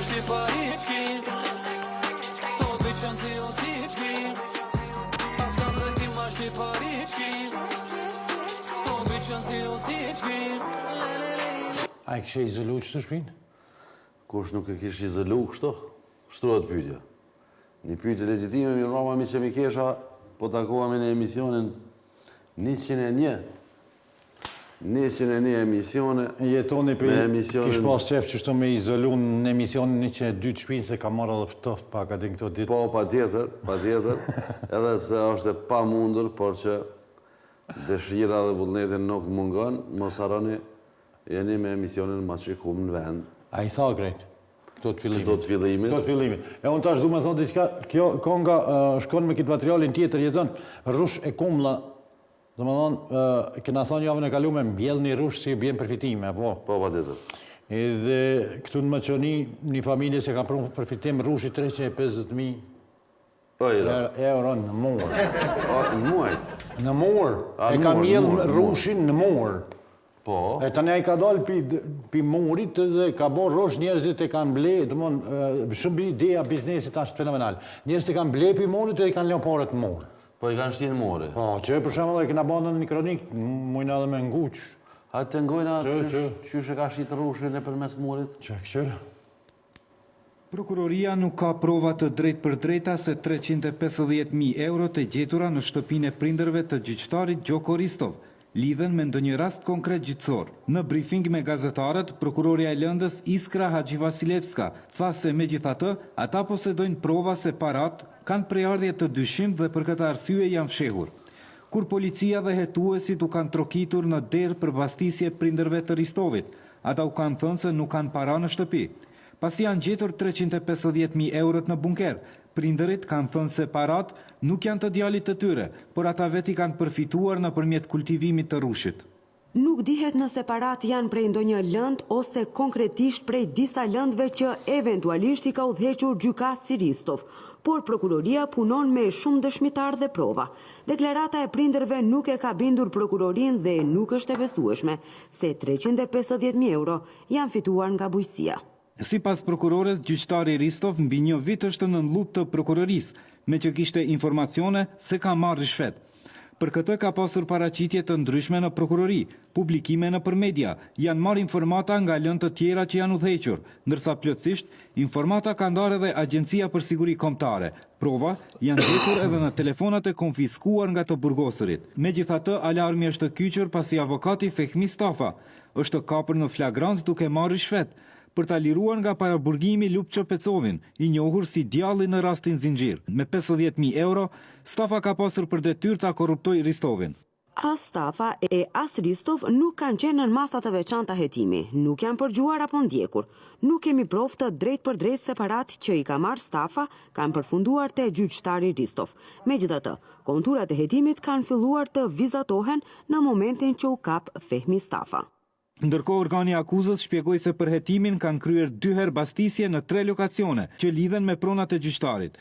shti pariçki To biqën si o ciçki Pas ka se ti ma shti pariçki To biqën si o ciçki A i kështë izolu që të shpinë? Kush nuk e kishë izolu kështu? Shtruat pyetja. Një pyetje legjitime, mirë mama mi që mi kesha, po takohemi në emisionin 101. 101 emisione. Jetoni për emisionin... kishë pas qef që shto me izolu në emisionin 102 të shpinë se ka marrë edhe ftoft pak adin këto ditë. Po, pa tjetër, edhe pse është e pa mundur, por që dëshira dhe vullnetin nuk mungon, mos harroni, jeni me emisionin ma qikum në vend. A i tha krejt? Këto të fillimit. E unë tash du me thonë diqka, kjo konga shkon me këtë materialin tjetër jetën, rush e kumla, dhe më thonë, këna thonë javën e kalu me mbjell një rush si bjen përfitime, po? Po, pa tjetër. Edhe këtu në Maqoni, një familje që ka prunë përfitim rushi 350.000 euro në mur. Në muajt? Në mur. E ka mjell rushin në mur. Po. E tani ai ka dalë pi murit dhe ka bo rosh njerëzit e kanë ble, shumë ideja biznesit ashtë fenomenal. Njerëzit e kanë ble pi murit dhe i kanë leo parët mur. Po i kanë shtinë muri? Po, që për shumë dhe i këna bandën një kronik, mujna dhe me nguq. A të ngojna qysh e ka shqitë rushin e përmes murit? Që këqërë? Prokuroria nuk ka prova të drejt për drejta se 350.000 euro të gjetura në shtëpinë e prindërve të gjyqtarit Gjoko Ristov lidhen me ndonjë rast konkret gjyqësor. Në briefing me gazetarët, prokuroria e Lëndës Iskra Hadjivasilevska tha se megjithatë, ata posedojnë prova se parat kanë prejardhje të dyshim dhe për këtë arsye janë fshehur. Kur policia dhe hetuesit u kanë trokitur në derë për bastisje prindërve të Ristovit, ata u kanë thënë se nuk kanë para në shtëpi. Pasi janë gjetur 350.000 eurot në bunker, prindërit kanë thënë se parat nuk janë të djalit të tyre, por ata veti kanë përfituar nëpërmjet kultivimit të rushit. Nuk dihet nëse parat janë prej ndonjë lënd ose konkretisht prej disa lëndve që eventualisht i ka udhëhequr gjykatësi Ristov, por prokuroria punon me shumë dëshmitar dhe prova. Deklarata e prindërve nuk e ka bindur prokurorin dhe nuk është e besueshme se 350.000 euro janë fituar nga bujqësia. Si pas prokurores, gjyqtari Ristov mbi një vit është në lup të prokuroris, me që kishte informacione se ka marrë rishfet. Për këtë ka pasur paraqitje të ndryshme në prokurori, publikime në përmedia, janë marrë informata nga lëndë të tjera që janë udhëhequr, ndërsa plotësisht, informata ka ndarë edhe Agjencia për Siguri Kombëtare. Prova janë gjetur edhe në telefonat e konfiskuar nga të burgosërit. Megjithatë, alarmi është kyçur pasi avokati Fehmi Stafa është kapur në flagrancë duke marrë rishfet, për ta liruar nga paraburgimi Lupço Pecovin, i njohur si djalli në rastin Zinxhir. Me 50.000 euro, Stafa ka pasur për detyrë ta korruptoj Ristovin. As Stafa e as Ristov nuk kanë qenë në masat të veçanta hetimi, nuk janë përgjuar apo ndjekur. Nuk kemi provë të drejt për drejt separat që i ka marrë Stafa kanë përfunduar te gjyqtari Ristov. Megjithatë, konturat e hetimit kanë filluar të vizatohen në momentin që u kap Fehmi Stafa. Ndërkohë organi akuzës shpjegoi se për hetimin kanë kryer 2 herë bastisje në 3 lokacione që lidhen me pronat e gjyqtarit.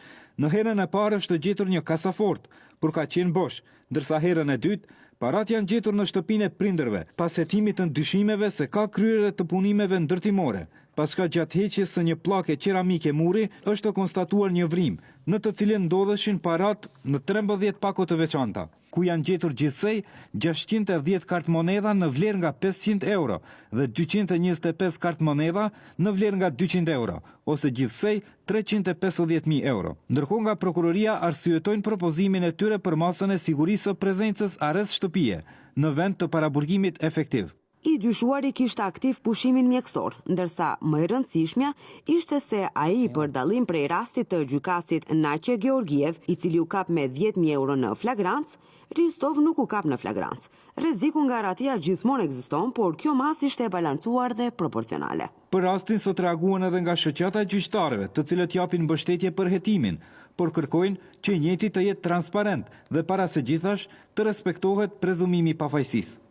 Në herën e parë është gjetur një kasafort, por ka qenë bosh, ndërsa herën e dytë parat janë gjetur në shtëpinë e prindërve, pas hetimit të dyshimeve se ka kryerje të punimeve ndërtimore. Paska gjatë heqjes së një pllake qeramike muri, është konstatuar një vrim, në të cilën ndodheshin parat në 13 pako të veçanta, ku janë gjetur gjithsej 610 kartë monedha në vlerë nga 500 euro dhe 225 kartë monedha në vlerë nga 200 euro, ose gjithsej 350.000 euro. Ndërkohë nga prokuroria arsyetojnë propozimin e tyre për masën e sigurisë së prezencës arrest shtëpie në vend të paraburgimit efektiv. I dyshuari kishte aktiv pushimin mjekësor, ndërsa më e rëndësishmja ishte se ai për dallim prej rastit të gjykasit Naqe Georgiev, i cili u kap me 10.000 euro në flagrancë, Ristov nuk u kap në flagrancë. Rreziku nga ratia gjithmonë ekziston, por kjo masë ishte e balancuar dhe proporcionale. Për rastin sot reaguan edhe nga shoqata e gjyqtarëve, të cilët japin mbështetje për hetimin, por kërkojnë që i njëjti të jetë transparent dhe para së gjithash të respektohet prezumimi pafajësisë.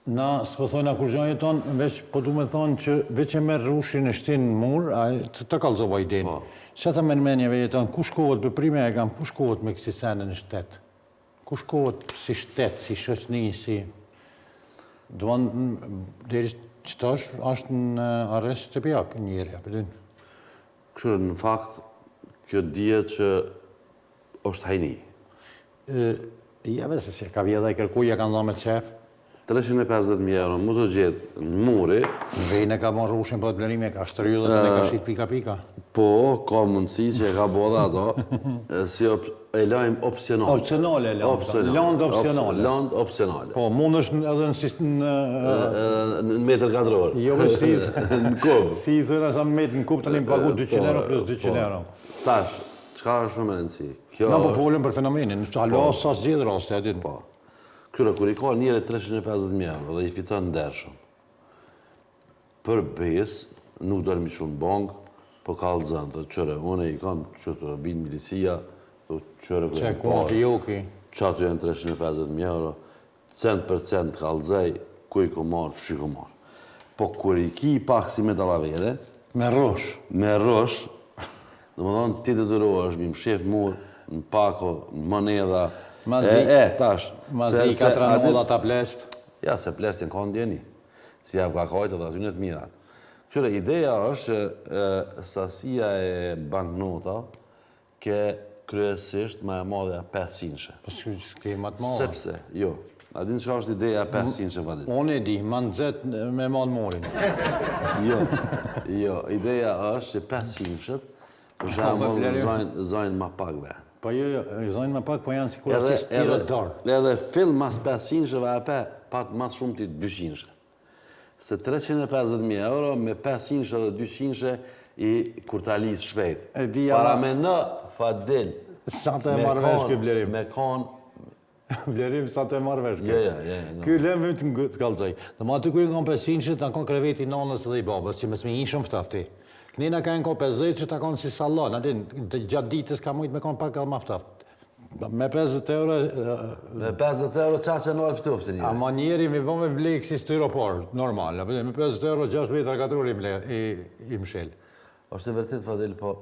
Na s'po thojna kur gjë jeton, veç po du me thonë që veç e merr rushin e shtin në mur, të kallzova idenë. Që të menmenjeve jeton, ku shkohet për prime e kam, ku shkohet me kësi sene në shtet? Ku shkohet si shtet, si shoqni, si... Duan, Qëta është në arrest të pjak njëri, apëtin? Kështu në fakt, kjo dihet që është hajni. Ja se se ka vjedha i kërkuja kanë dhënë me qef. 350.000 euro, mu të gjithë në muri, Vejnë ka marrë rushin për të blerime, ka shtëryu dhe ka shit pika. po, ka mundësi që e ka bo dhe ato, si e lajmë opcional. Opcionale, land opcionale. Land opcionale. Po, mund është edhe në... Në metër katror. Jo, me si... Në kub. Si i thënë sa metë në kub të një pagu 200 euro plus 200 euro. Tash, qka është shumë e rëndësi? Na po folëm për fenomenin, halo sa zgjedh raste aty. Po. Kërë, kur i ka njëri 350.000 euro dhe i fiton ndershëm, për bes, nuk do mi shumë bank, po ka lëzën, të qëre, une i kam që të binë milicia, të qëre Që ku ma fijoki. që aty janë 350.000 euro, cent për cent ka lëzaj, ku i ku marë, fshi ku marë. Po kur i ki pak si me dalavere, Me rosh. dhe më thonë, ti të është mi më shef murë, në pako, në moneda, tash. Mazi 4 nulla ta plesht. Ja, se plesht jenë konë djeni. Si ja ka kajtë dhe aty të mirat. Qëre, ideja është që sasia e banknota ke kryesisht ma e madhe 500. Po s'ke ma të madhe. Sepse, jo. A din që është ideja 500 vadit? Unë e di, ma nëzet me madhe morin. Jo, ideja është që 500 për shumë zojnë ma pakve. Po jo, zojnë ma pak, po janë si kur asis tira dorë. Edhe fill mas 500 e pat mas shumë ti 200. Se 350.000 euro me 500 dhe 200 i kur ta lisë shpejt. Para me në fadil. Sa të e marrë vesh kjo blerim? Me kon... Blerim sa të e marrë vesh kjo? Ja. Kjo lem të kalzaj. Dhe ma të kuj në 500, ta kon kreveti nanës dhe i babës, që mësë me ishëm ftafti. Kënina ka në ko 50 që ta konë si salon, gjatë ditës ka mujtë me konë pak ma ftaft. Me 50 euro... Me 50 euro qa që nërë ftuftë një? A ma njeri mi vëmë vlejkë si styropor, normal. Me 50 euro 6 metra katrur i mshel. Është e vërtit, Fadil, po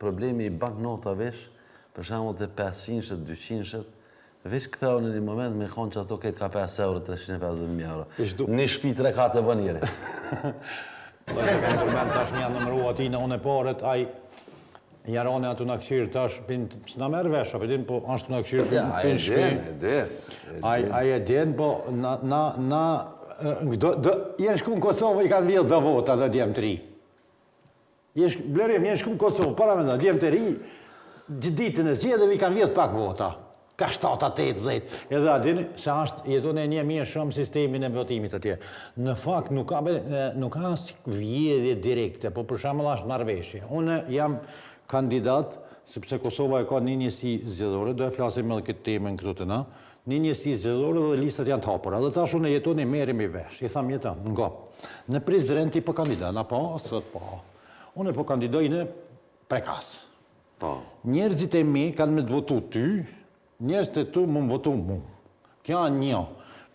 problemi i banknota vesh, për shamu të 500, 200, vesh këtheu në një moment me konë që ato këtë ka 5 euro, 350.000 euro. Një shpi 3-4 banjeri. Dhe se kam përmen tash një nëmru ati në une paret, aj jarane atu në këshirë tash, s'na merë vesh, apëtin, po ashtu në këshirë pinë shpi. Aj e den, po na... Jenë shku në Kosovë i kanë vjedhë dhe vota dhe djemë të ri. Blerim, jenë shku në Kosovë, para me dhe djemë të ri, gjithë ditën e zjedhëve i kanë vjedhë pak vota. Ka 7-8, 10. Edhe adini, se ashtë jeton e një mirë shumë sistemin e votimit atje. Në fakt, nuk ka si vjedhje direkte, po për shembull është marrëveshje. Unë jam kandidat, sepse Kosova e ka një njësi zgjedhore, do e flasim edhe këtë temën këtu të na, një njësi zgjedhore dhe listat janë të hapura. Dhe tash unë jeton e merrim i vesh, i tham jeton, nga. Në Prizren ti po kandidat, apo? Thot po. Unë po kandidoj në Prekas. Po. Njerëzit e mi kanë me të votu ty, njerëzit e tu më votu mu. Kja një.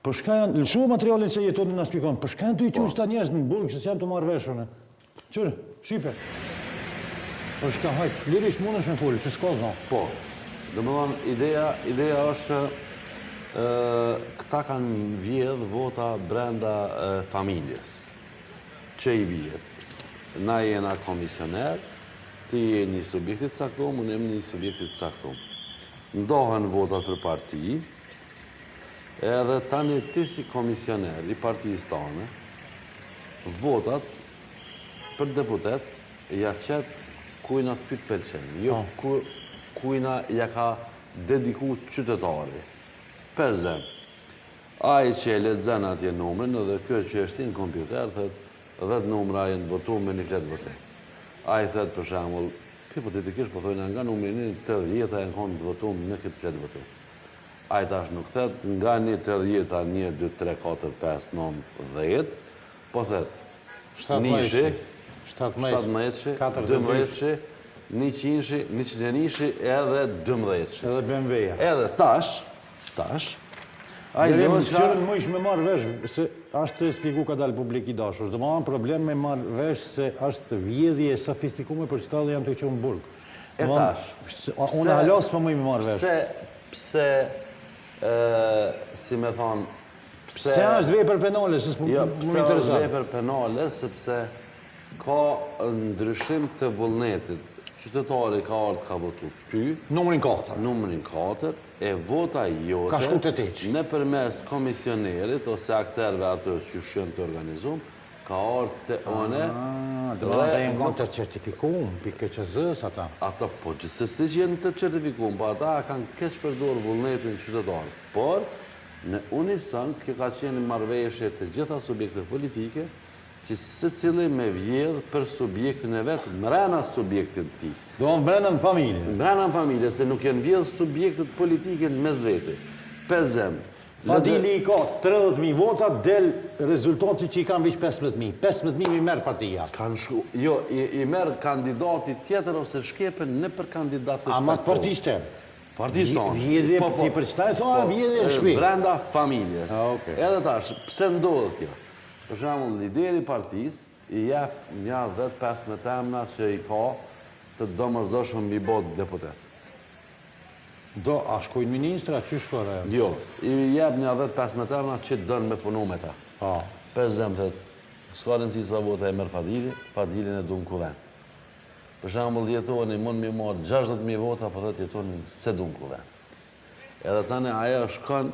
Për shka janë, lëshu materialin se jetonin në spikon, për shka janë të i qusta njerëz në burg, se janë të marrë veshone. Qërë, shife. Për shka, hajtë, lirisht mund është me fulli, se s'ka zonë. Po. Dhe më thonë, ideja është këta kanë vjedhë vota brenda familjes. Që i vjedhë? Na jena komisioner, ti je një subjektit caktum, unë jem një subjektit caktum. Ndohen votat për parti, edhe tani ti si komisioner i partijës tonë, votat për deputet ja qëtë kujna të pytë pëlqenë, jo kujna ja ka dediku qytetari. Pezem, ai që e lexon atje numrin edhe kjo që është në kompjuter, thët 10 numra janë votu me një kletë votim. Ai thët për shembull, hipotetikisht po thojnë nga numri 80 janë konë të votu me këtë kletë votim. Ai tash nuk thët nga një 80 1, 2, 3, 4, 5, 9, 10, po thët nishi, 17-shi, 12-shi, 100-shi, 101-shi edhe 12-shi. Edhe BMW-ja. Edhe tash, Qërën më ishë me marrë vesh, se është të spiku ka dalë publik i dashur. Dhe ma anë problem me marrë vesh se është vjedhje e sofistikume për qëta dhe janë të qënë burg. E tash. Unë halas për më i me marrë vesh. Pse, si me thonë, Pse është vepër penale, se s'mu Jo, më pse është interesat. vepër penale, sepse ka ndryshim të vullnetit. Qytetari ka ardhur ka votu ty, Numrin 4. numrin 4, e vota jote Ka shku te teq. nëpërmes komisionerit ose akterëve ato që shën të organizum, ka ardhur te one. Do të jenë kanë të certifikuar, pikë QZ-s ata. Ata po gjithsesi që janë të certifikuar, po ata kanë keq përdorur vullnetin qytetar. Por në unison kjo ka qenë marrëveshje të gjitha subjektet politike, që secili me vjedh për subjektin e vetë, mrena subjektit ti. Do në brenda në familje. Mrena në familje, se nuk janë vjedh subjektet politike në mes vete. Pezem. Fadili i ka 30.000 vota, del rezultati që i kanë vish 15.000. 15.000 i merë partia. Kanë shku, jo, i merë kandidati tjetër ose shkepen në për kandidatët A matë partisë tem? Partisë tonë. Vjedhje ti përqtaj, sa vjedhje në shpi. Brenda familjes. Okej. Edhe tash, pse ndodhë kjo? Për shembull, lideri i partisë i jep një 10-15 emra që i ka të domosdoshëm mbi bot deputet. Do, a shkojnë ministra, që shkore? Jo, i jep një 10-15 emra që dënë me punu me ta. Per zemtët, s'ka rëndësi sa vota e merë Fadilin e du në kuven. Për shembull, jetoni mund mi marë 60.000 vota, po thot jetoni se du në kuven. Edhe tani ajo shkon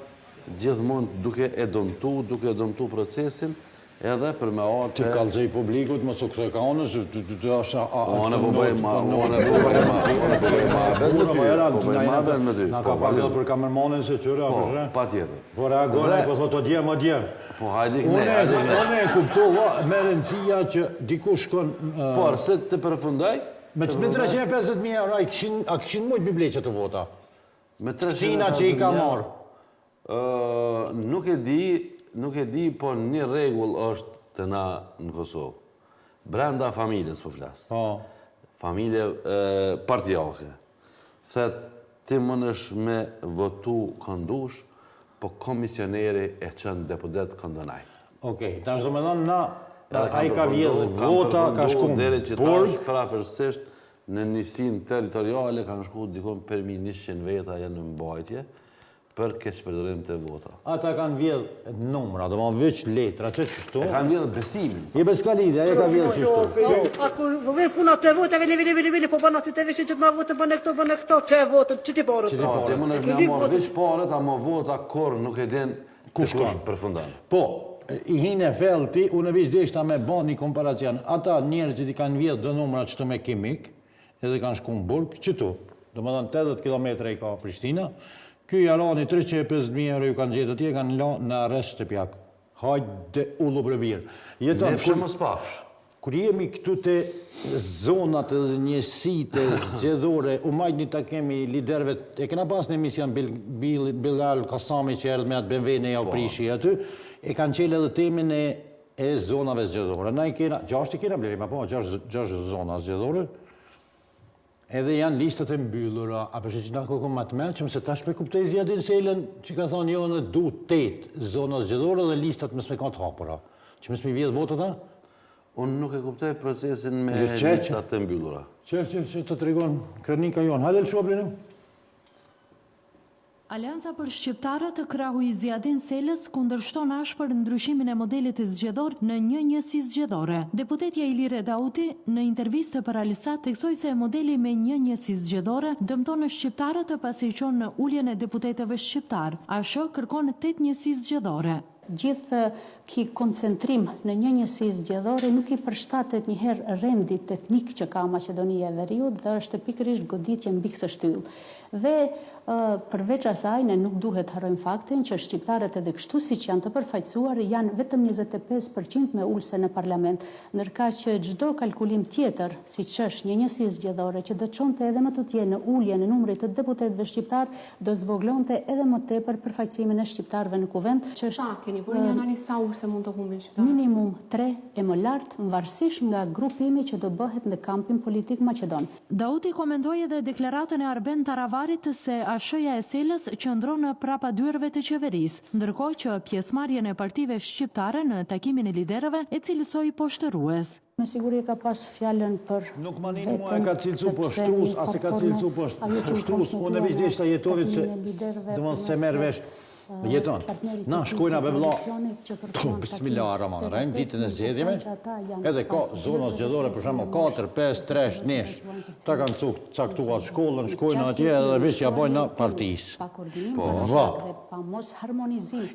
gjithmonë duke e dëmtu procesin, edhe për me arë Të kalëzëj publikut, më së këtë ka onës, të është... One po bëjmë ma abet me ty. Nga ka pakët për kamermanin se qërë, Po, apëshë? pa tjetër. Po reagone, po thotë të djemë, o djemë. Po, hajdi këne. Unë e kuptova me rëndësia që dikush shkon... Por, se të përfundoj... Me 350.000 euro, a këshin mujtë mi bleqë të vota? Me Tina që i ka marë. Nuk e di, po një regull është të na në Kosovë. Brenda familjes po flasë. Familje partijake. Thet, ti mënesh me votu këndush, po komisioneri e qënë deputet këndënaj. Okej, ta është do me thonë na... A i ka vjedhë vota, ka shku deri që ta burg. është prafërsisht në njësin teritoriale, kanë shku dikon për 100 veta janë në mbajtje, për keqpërdorim të vota. Ata kanë vjedhë numra, do më veç letra, që qështu? E kanë vjedhë besimin. Je bez ka lidhja, e ka vjedhë qështu. Ako vjen puna të votave, vili, po bën aty të vishë që të ma votë, bën e këto, që e votën, që ti parët. Ti më në marrë veç paret, ama vota kur nuk e din kush përfundan. Po, i hinë e felti, unë vish deshta me bo një komparacion. Ata njerë që ti kanë vjedhë dë numra qëtu me kimik, edhe kanë shku në burg, qëtu. Do më dhanë 80 km i ka Prishtina, ky jalani 350.000 euro ju kanë gjetë atje, kanë la në arrest të pjak. Hajde ullu për birë. Nefshë më spafsh. Kur jemi këtu të zonat dhe njësitë zgjedhore, u majtë një ta kemi liderve, e kena pas në emision Bilal Kasami që erdhë me atë BMW-në ja u prishi aty, e kanë qelë edhe temin e zonave zgjedhore. Na i kena, 6 i kena blerima, po, 6 zona zgjedhore, edhe janë listët e mbyllura, a përshë që nga kërkom më të meqëm, se ta shpe kuptoj zjadin selen që ka thonë jo në du 8 zona zgjedhore dhe listat mësme ka të hapura. Që mësme vjedhë votët ta? Unë nuk e kuptoj procesin me listat të mbyllura. Që të tregon kronika jonë. Hajde lëshua blinim? Alianca për shqiptarët krahu i Zjadin Selës kundërshton ashpër ndryshimin e modelit të zgjedhor në një njësi zgjedhore. Deputetja Ilire Dauti në intervistë për Alisat theksoi se modeli me një njësi zgjedhore dëmton në shqiptarët pasi i çon në uljen e deputetëve shqiptar. ASH kërkon 8 njësi zgjedhore. Gjithë ki koncentrim në një njësi zgjedhore nuk i përshtatet njëherë rendit etnik që ka Maqedonia e Veriut dhe është pikërisht goditje mbi këtë shtyllë. Dhe përveç asaj, ne nuk duhet harrojmë faktin që shqiptarët edhe kështu si që janë të përfaqësuar janë vetëm 25% me ulse në parlament, ndërka që çdo kalkulim tjetër, si që është një njësi zgjedhore që do çonte edhe më të tje në ulje në numrit të deputetëve shqiptar, do zvoglonte edhe më tepër përfaqësimin e shqiptarëve në kuvent. Sa keni bërë një analizë sa urse mund të humbin shqiptarët? Minimum 3 e më lartë, varësisht nga grupimi që do bëhet në kampin politik maqedon. Dauti komentoi edhe deklaratën e Arben Taravarit se ASH-ja e Selës qëndron prapa dyerve të qeverisë, ndërkohë që pjesëmarrjen e partive shqiptare në takimin e liderëve e cilësoi poshtërues. Me siguri ka pas fjalën për nuk ma një mua e ka cilësu poshtrus, as e ka cilësu poshtrus. Unë e vishë deshta jetorit se, dhe mos se merë vesh, Jeton. Na shkojna me vëlla. Bismillahirrahmanirrahim, ditën e zgjedhjeve. Edhe ka zona zgjedhore për shembull 4, 5, 3 nesh. Ta kanë caktuar shkollën, shkojnë atje edhe veç ja bojnë na partisë. Vap.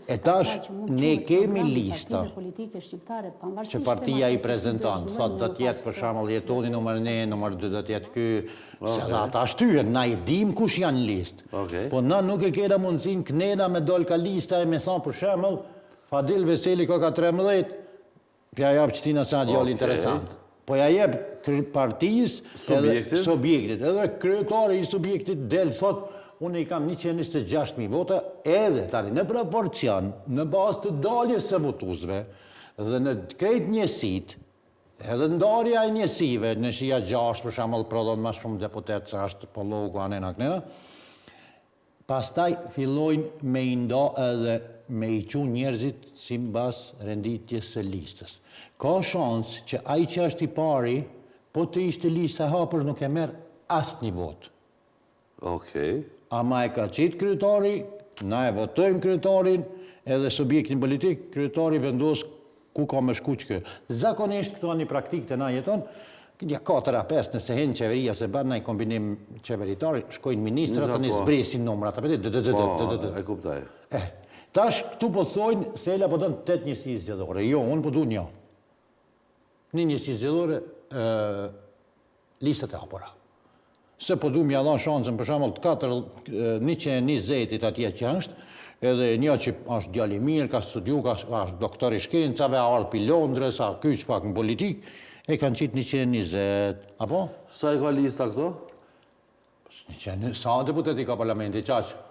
E tash ne kemi lista që partia i prezanton, thotë do të jetë për shembull Jetoni numër 1, numër 2 do të jetë ky. Se ata shtyhen, na i dim kush janë në listë. Po na nuk e kena mundësin kënena me dol ka lista e me thonë për shembull, Fadil Veseli ka 13, pja jap qëtina sa djallë interesant. Po ja jep partisë subjektit. Edhe kryetari i subjektit del, thot, unë i kam 126.000 vota, edhe tani në proporcion, në bazë të daljes së votuesve dhe në krejt njësit, edhe ndarja e njësive, në shia 6, për shembull, prodhon ma shumë deputet, se është pologu, anena, kënena, pastaj fillojnë me i nda edhe me i qu njerëzit si mbas renditjes së listës. Ka shansë që ai që është i pari, po të ishte lista hapër nuk e merë asnjë vot. Ama e ka qitë kryetari, na e votojmë kryetarin, edhe subjektin politik, kryetari vendosë ku ka me shku që kë. Zakonisht këto një praktik të na jeton, ja 4-5 nëse hen qeveria se ban na i kombinim qeveritari, shkojnë ministrat të një zbresin numrat, e kuptaj. Tash këtu po thojnë se ela po dënë 8 njësi zgjedhore. Jo, unë po du një. Një njësi zgjedhore listat e hapura. Se po du mja dha shansën për shembull 120 atje që është, edhe një që është djali mirë, ka studiu, është doktor i shkencave, ardhë pi Londrës, a kyç pak në politik, e kanë qitë 120, apo? Sa i ka lista këto? Sa deputeti ka parlamenti, qaqë?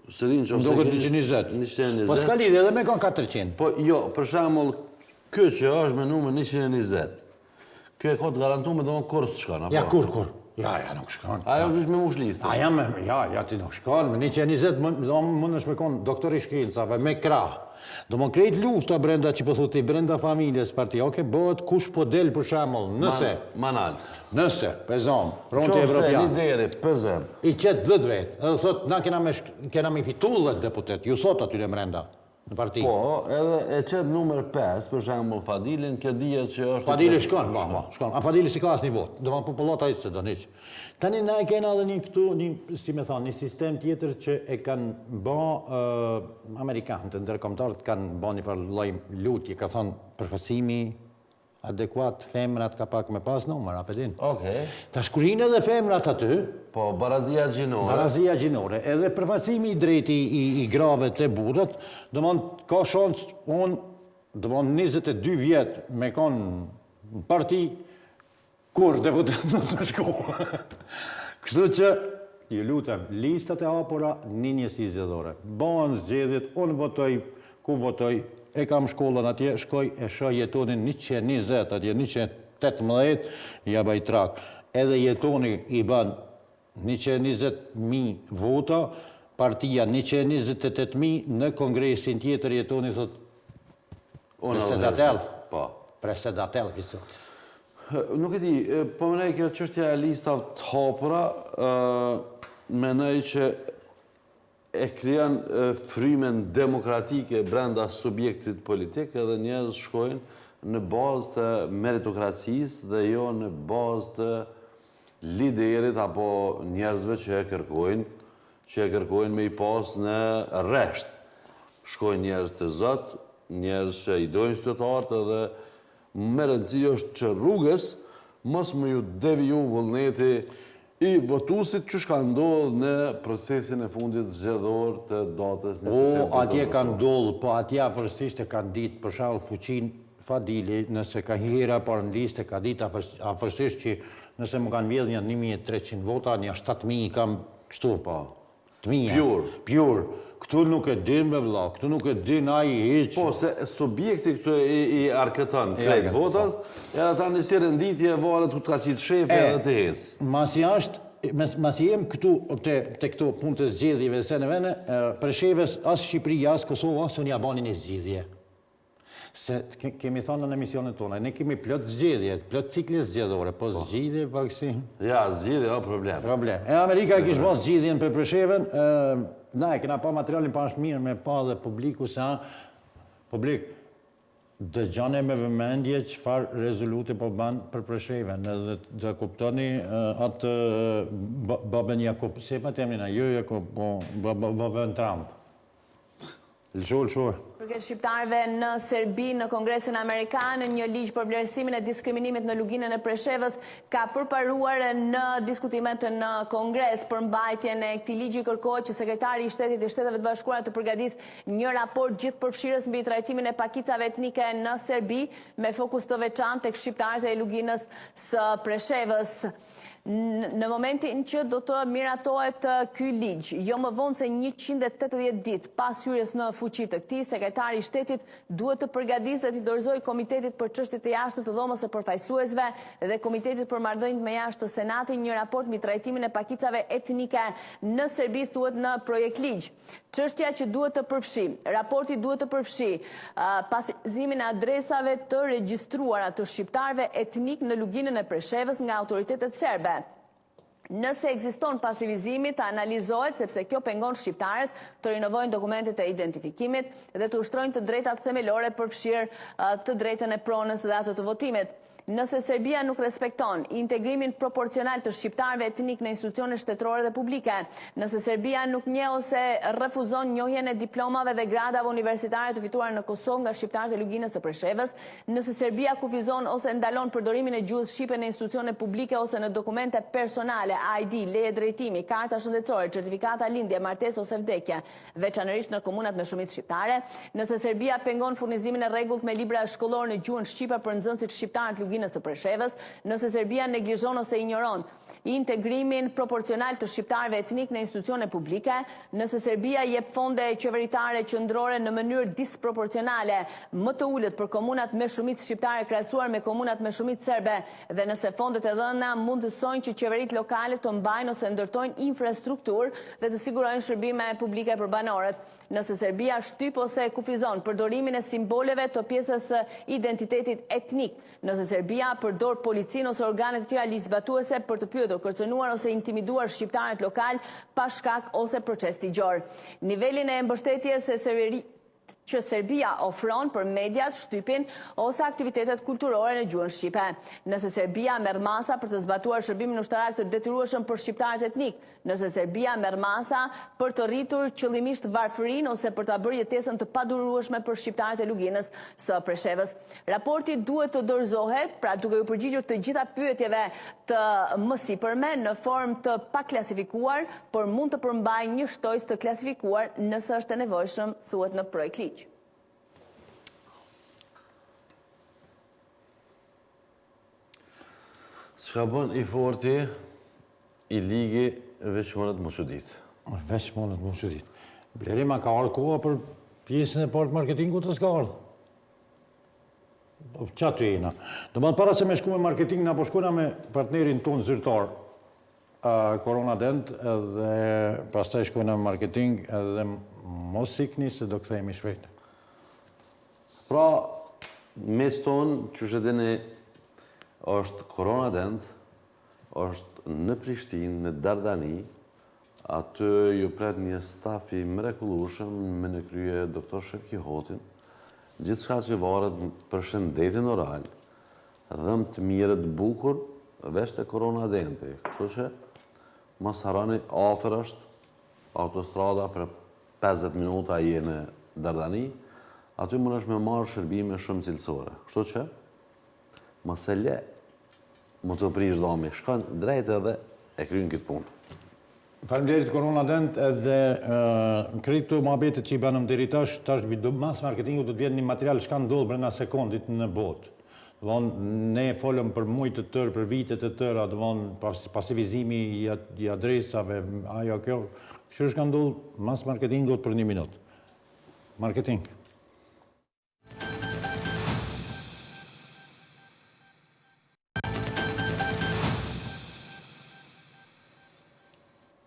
Se din që... Duket 120. Po s'ka lidhje edhe me kanë 400. Po jo, për shembull, ky që është me numër 120, ky e ka të garantuar me domon kur s'shkon, apo? Ja, kur. Ja, nuk shkon. Ajo është me mush lista. Ja, ti nuk shkon. Me 120 mund është me konë doktor i shkencave, me krah. Do më krejt lufta brenda që po thotë brenda familjes partia, bëhet kush po del për shembull, nëse. Manalt. Nëse, pezon, fronti evropian. Lideri, pezem. I qet 10 vet. Edhe thot na kena me fitu 10 deputet. Ju thot aty brenda në parti. Po, edhe e qet numër 5, për shembull Fadilin, kjo dihet që është... Fadili shkon, shkon. A Fadili si ka asnjë vot. Do më popullata ai se do hiç. Tani na e kena edhe si me thonë, një sistem tjetër që e kanë bë amerikanët, ndërkombëtarët kanë bë një farë lloj lutje, ka thonë përfaqësimi adekuat, femrat ka pak me pas numër, apo din. Tash kur hinë edhe femrat aty, po barazia gjinore, edhe përfaqësimi i drejtë i grave të burrat, domthon ka shansë unë, domthon 22 vjet me kon në parti kur deputet mos më shkojnë. Kështu që ju lutem, listat e hapura një njësi zgjedhore. Bëhen zgjedhjet, unë votoj, ku votoj, e kam shkollën atje, shkoj e shoh Jetonin 120, atje 118, ja baj trak. Edhe Jetoni i ban 120.000 vota, partia 128.000, në kongresin tjetër Jetoni thot presedatel, visot. Nuk e di, po mënej kjo çështja e listave të hapura, menoj që e krijan frymen demokratike brenda subjektit politik edhe njerëz shkojnë në bazë të meritokracisë dhe jo në bazë të liderit apo njerëzve që e kërkojnë me i pas në rresht. Shkojnë njerëz të zot, njerëz që i dojnë qytetarët edhe më rëndësi është që rrugës mos më ju deviju vullneti i votuesit që shka ndodhë në procesin e fundit zgjedhor të datës 28. Atje ka ndodhë, po atje afërsisht e kanë ditë, për shembull fuqin Fadili, nëse ka hira par në listë, ka ditë afërsisht që nëse më kanë vjedhë një 1.300 vota, një 7.000 i kam kështu, të mija. Pjur. Këtu nuk e din me vlla, këtu nuk e din ai hiç. Po, se subjekti këtu i arkëton krejt votat, edhe ata nësi renditje varet ku të ka qitë shefi edhe të hecë. Masi jem këtu te këtu punë të zgjedhjeve se në vene, për shefes as Shqipëria, as Kosova, së një abanin e zgjedhje. Se kemi thonë në emisionet tona, ne kemi plot zgjedhje, plot cikle zgjedhore, po zgjedhje pak si... Ja, zgjedhje, o problem. E Amerika kishë bërë zgjedhjen për Presheven, Na, e kena pa materialin pa është mirë me pa dhe publiku se publik, dëgjane me vëmendje çfarë rezolute po ban për Presheven, edhe dhe kuptoni atë babën Jakub, se pa temnina, jo Jakub, po babën Trump. Lëshur. Përket shqiptarëve në Serbi, në Kongresin Amerikan, një ligj për vlerësimin e diskriminimit në luginën e Preshevës ka përparuar në diskutimet në Kongres. Për mbajtjen e këtij ligji kërkohet që sekretari i Shtetit i Shteteve të Bashkuara të përgatisë një raport gjithëpërfshirës mbi trajtimin e pakicave etnike në Serbi, me fokus të veçantë tek shqiptarët e luginës së Preshevës. Në momentin që do të miratohet ky ligj, jo më vonë se 180 ditë pas hyrjes në fuqi të këtij, sekretari i Shtetit duhet të përgatisë dhe të dorëzojë Komitetit për Çështjet e Jashtme të Dhomës së Përfaqësuesve dhe Komitetit për Marrëdhëniet me Jashtë të Senatit një raport mbi trajtimin e pakicave etnike në Serbi, thuhet në projekt ligj. Çështja që duhet të përfshijë, raporti duhet të përfshijë pasivizimin e adresave të regjistruara të shqiptarëve etnik në luginën e Preshevës nga autoritetet serbe. Nëse ekziston pasivizimi, të analizohet sepse kjo pengon shqiptarët të rinovojnë dokumentet e identifikimit dhe të ushtrojnë të drejtat themelore përfshirë të drejtën e pronës dhe atë të votimit. Nëse Serbia nuk respekton integrimin proporcional të shqiptarëve etnik në institucione shtetërore dhe publike, nëse Serbia nuk njeh ose refuzon njohjen e diplomave dhe gradave universitare të fituara në Kosovë nga shqiptarët e luginës së Preshevës, nëse Serbia kufizon ose ndalon përdorimin e gjuhës shqipe në institucione publike ose në dokumente personale, ID, leje drejtimi, karta shëndetësore, certifikata lindje, martesë ose vdekje, veçanërisht në komunat me shumicë shqiptare, nëse Serbia pengon furnizimin e rregullt me libra shkollor në gjuhën shqipe për nxënësit shqiptar të luginës së Preshevës, nëse Serbia neglizhon ose ignoron integrimin proporcional të shqiptarëve etnik në institucione publike, nëse Serbia jep fonde qeveritare qendrore në mënyrë disproporcionale më të ulët për komunat me shumicë shqiptare krahasuar me komunat me shumicë serbe, dhe nëse fondet e dhëna mundësojnë që qeveritë lokale të mbajnë ose ndërtojnë infrastrukturë dhe të sigurojnë shërbime publike për banorët, nëse Serbia shtyp ose kufizon përdorimin e simboleve të pjesës së identitetit etnik, nëse Serbia përdor policinë ose organet të tjera ligjzbatuese për të pyetur, kërcënuar ose intimiduar shqiptarët lokal pa shkak ose proces ligjor. Nivelin e mbështetjes që Serbia ofron për mediat, shtypin ose aktivitetet kulturore në gjuhën shqipe. Nëse Serbia merr masa për të zbatuar shërbimin ushtarak të detyrueshëm për shqiptarët etnik, nëse Serbia merr masa për të rritur qëllimisht varfërinë ose për ta bërë jetesën të padurueshme për shqiptarët e luginës së Preshevës. Raporti duhet të dorëzohet, pra duke u përgjigjur të gjitha pyetjeve të mësipërme në formë të paklasifikuar, por mund të përmbajë një shtojës të klasifikuar nëse është e nevojshëm, thuhet në projekt ligj. Çka bën i forti i ligi veç monët më çudit? Veç monët më çudit. Blerima ka ardhur koha për pjesën e parë të marketingut të s'ka ardhur. Qa të jena? Do më para se me shku me marketing, na po shkuna me partnerin tonë zyrtar, Corona Dent, edhe pastaj shkuna me marketing, edhe mos ikni se do kthehemi shpejt. Pra, mes tonë, që shedini, është Corona Dent, është në Prishtinë, në Dardani, aty ju pret një stafi mrekullueshëm me në krye doktor Shefki Hotin, gjithçka që varet për shëndetin oral, dhëm të mirët bukur, veç të Corona Denti. Kështu që, mos harroni, afër është autostrada për 50 minuta je në Dardani, aty mund është me marrë shërbime shumë cilësore. Kështu që, mos e le, më të prish dhami, shkon drejt edhe e kryen këtë punë. Faleminderit Corona Dent, edhe krejt të muhabetet që i banëm deri tash mas marketingu do të vjetë një material që ka ndodhë brenda sekondit në botë. Ne folëm për muaj të tërë, për vitet të tëra, pasivizimi i adresave, ajo kjo, kështu që ka ndodhë mas marketingut për 1 minutë. Marketing.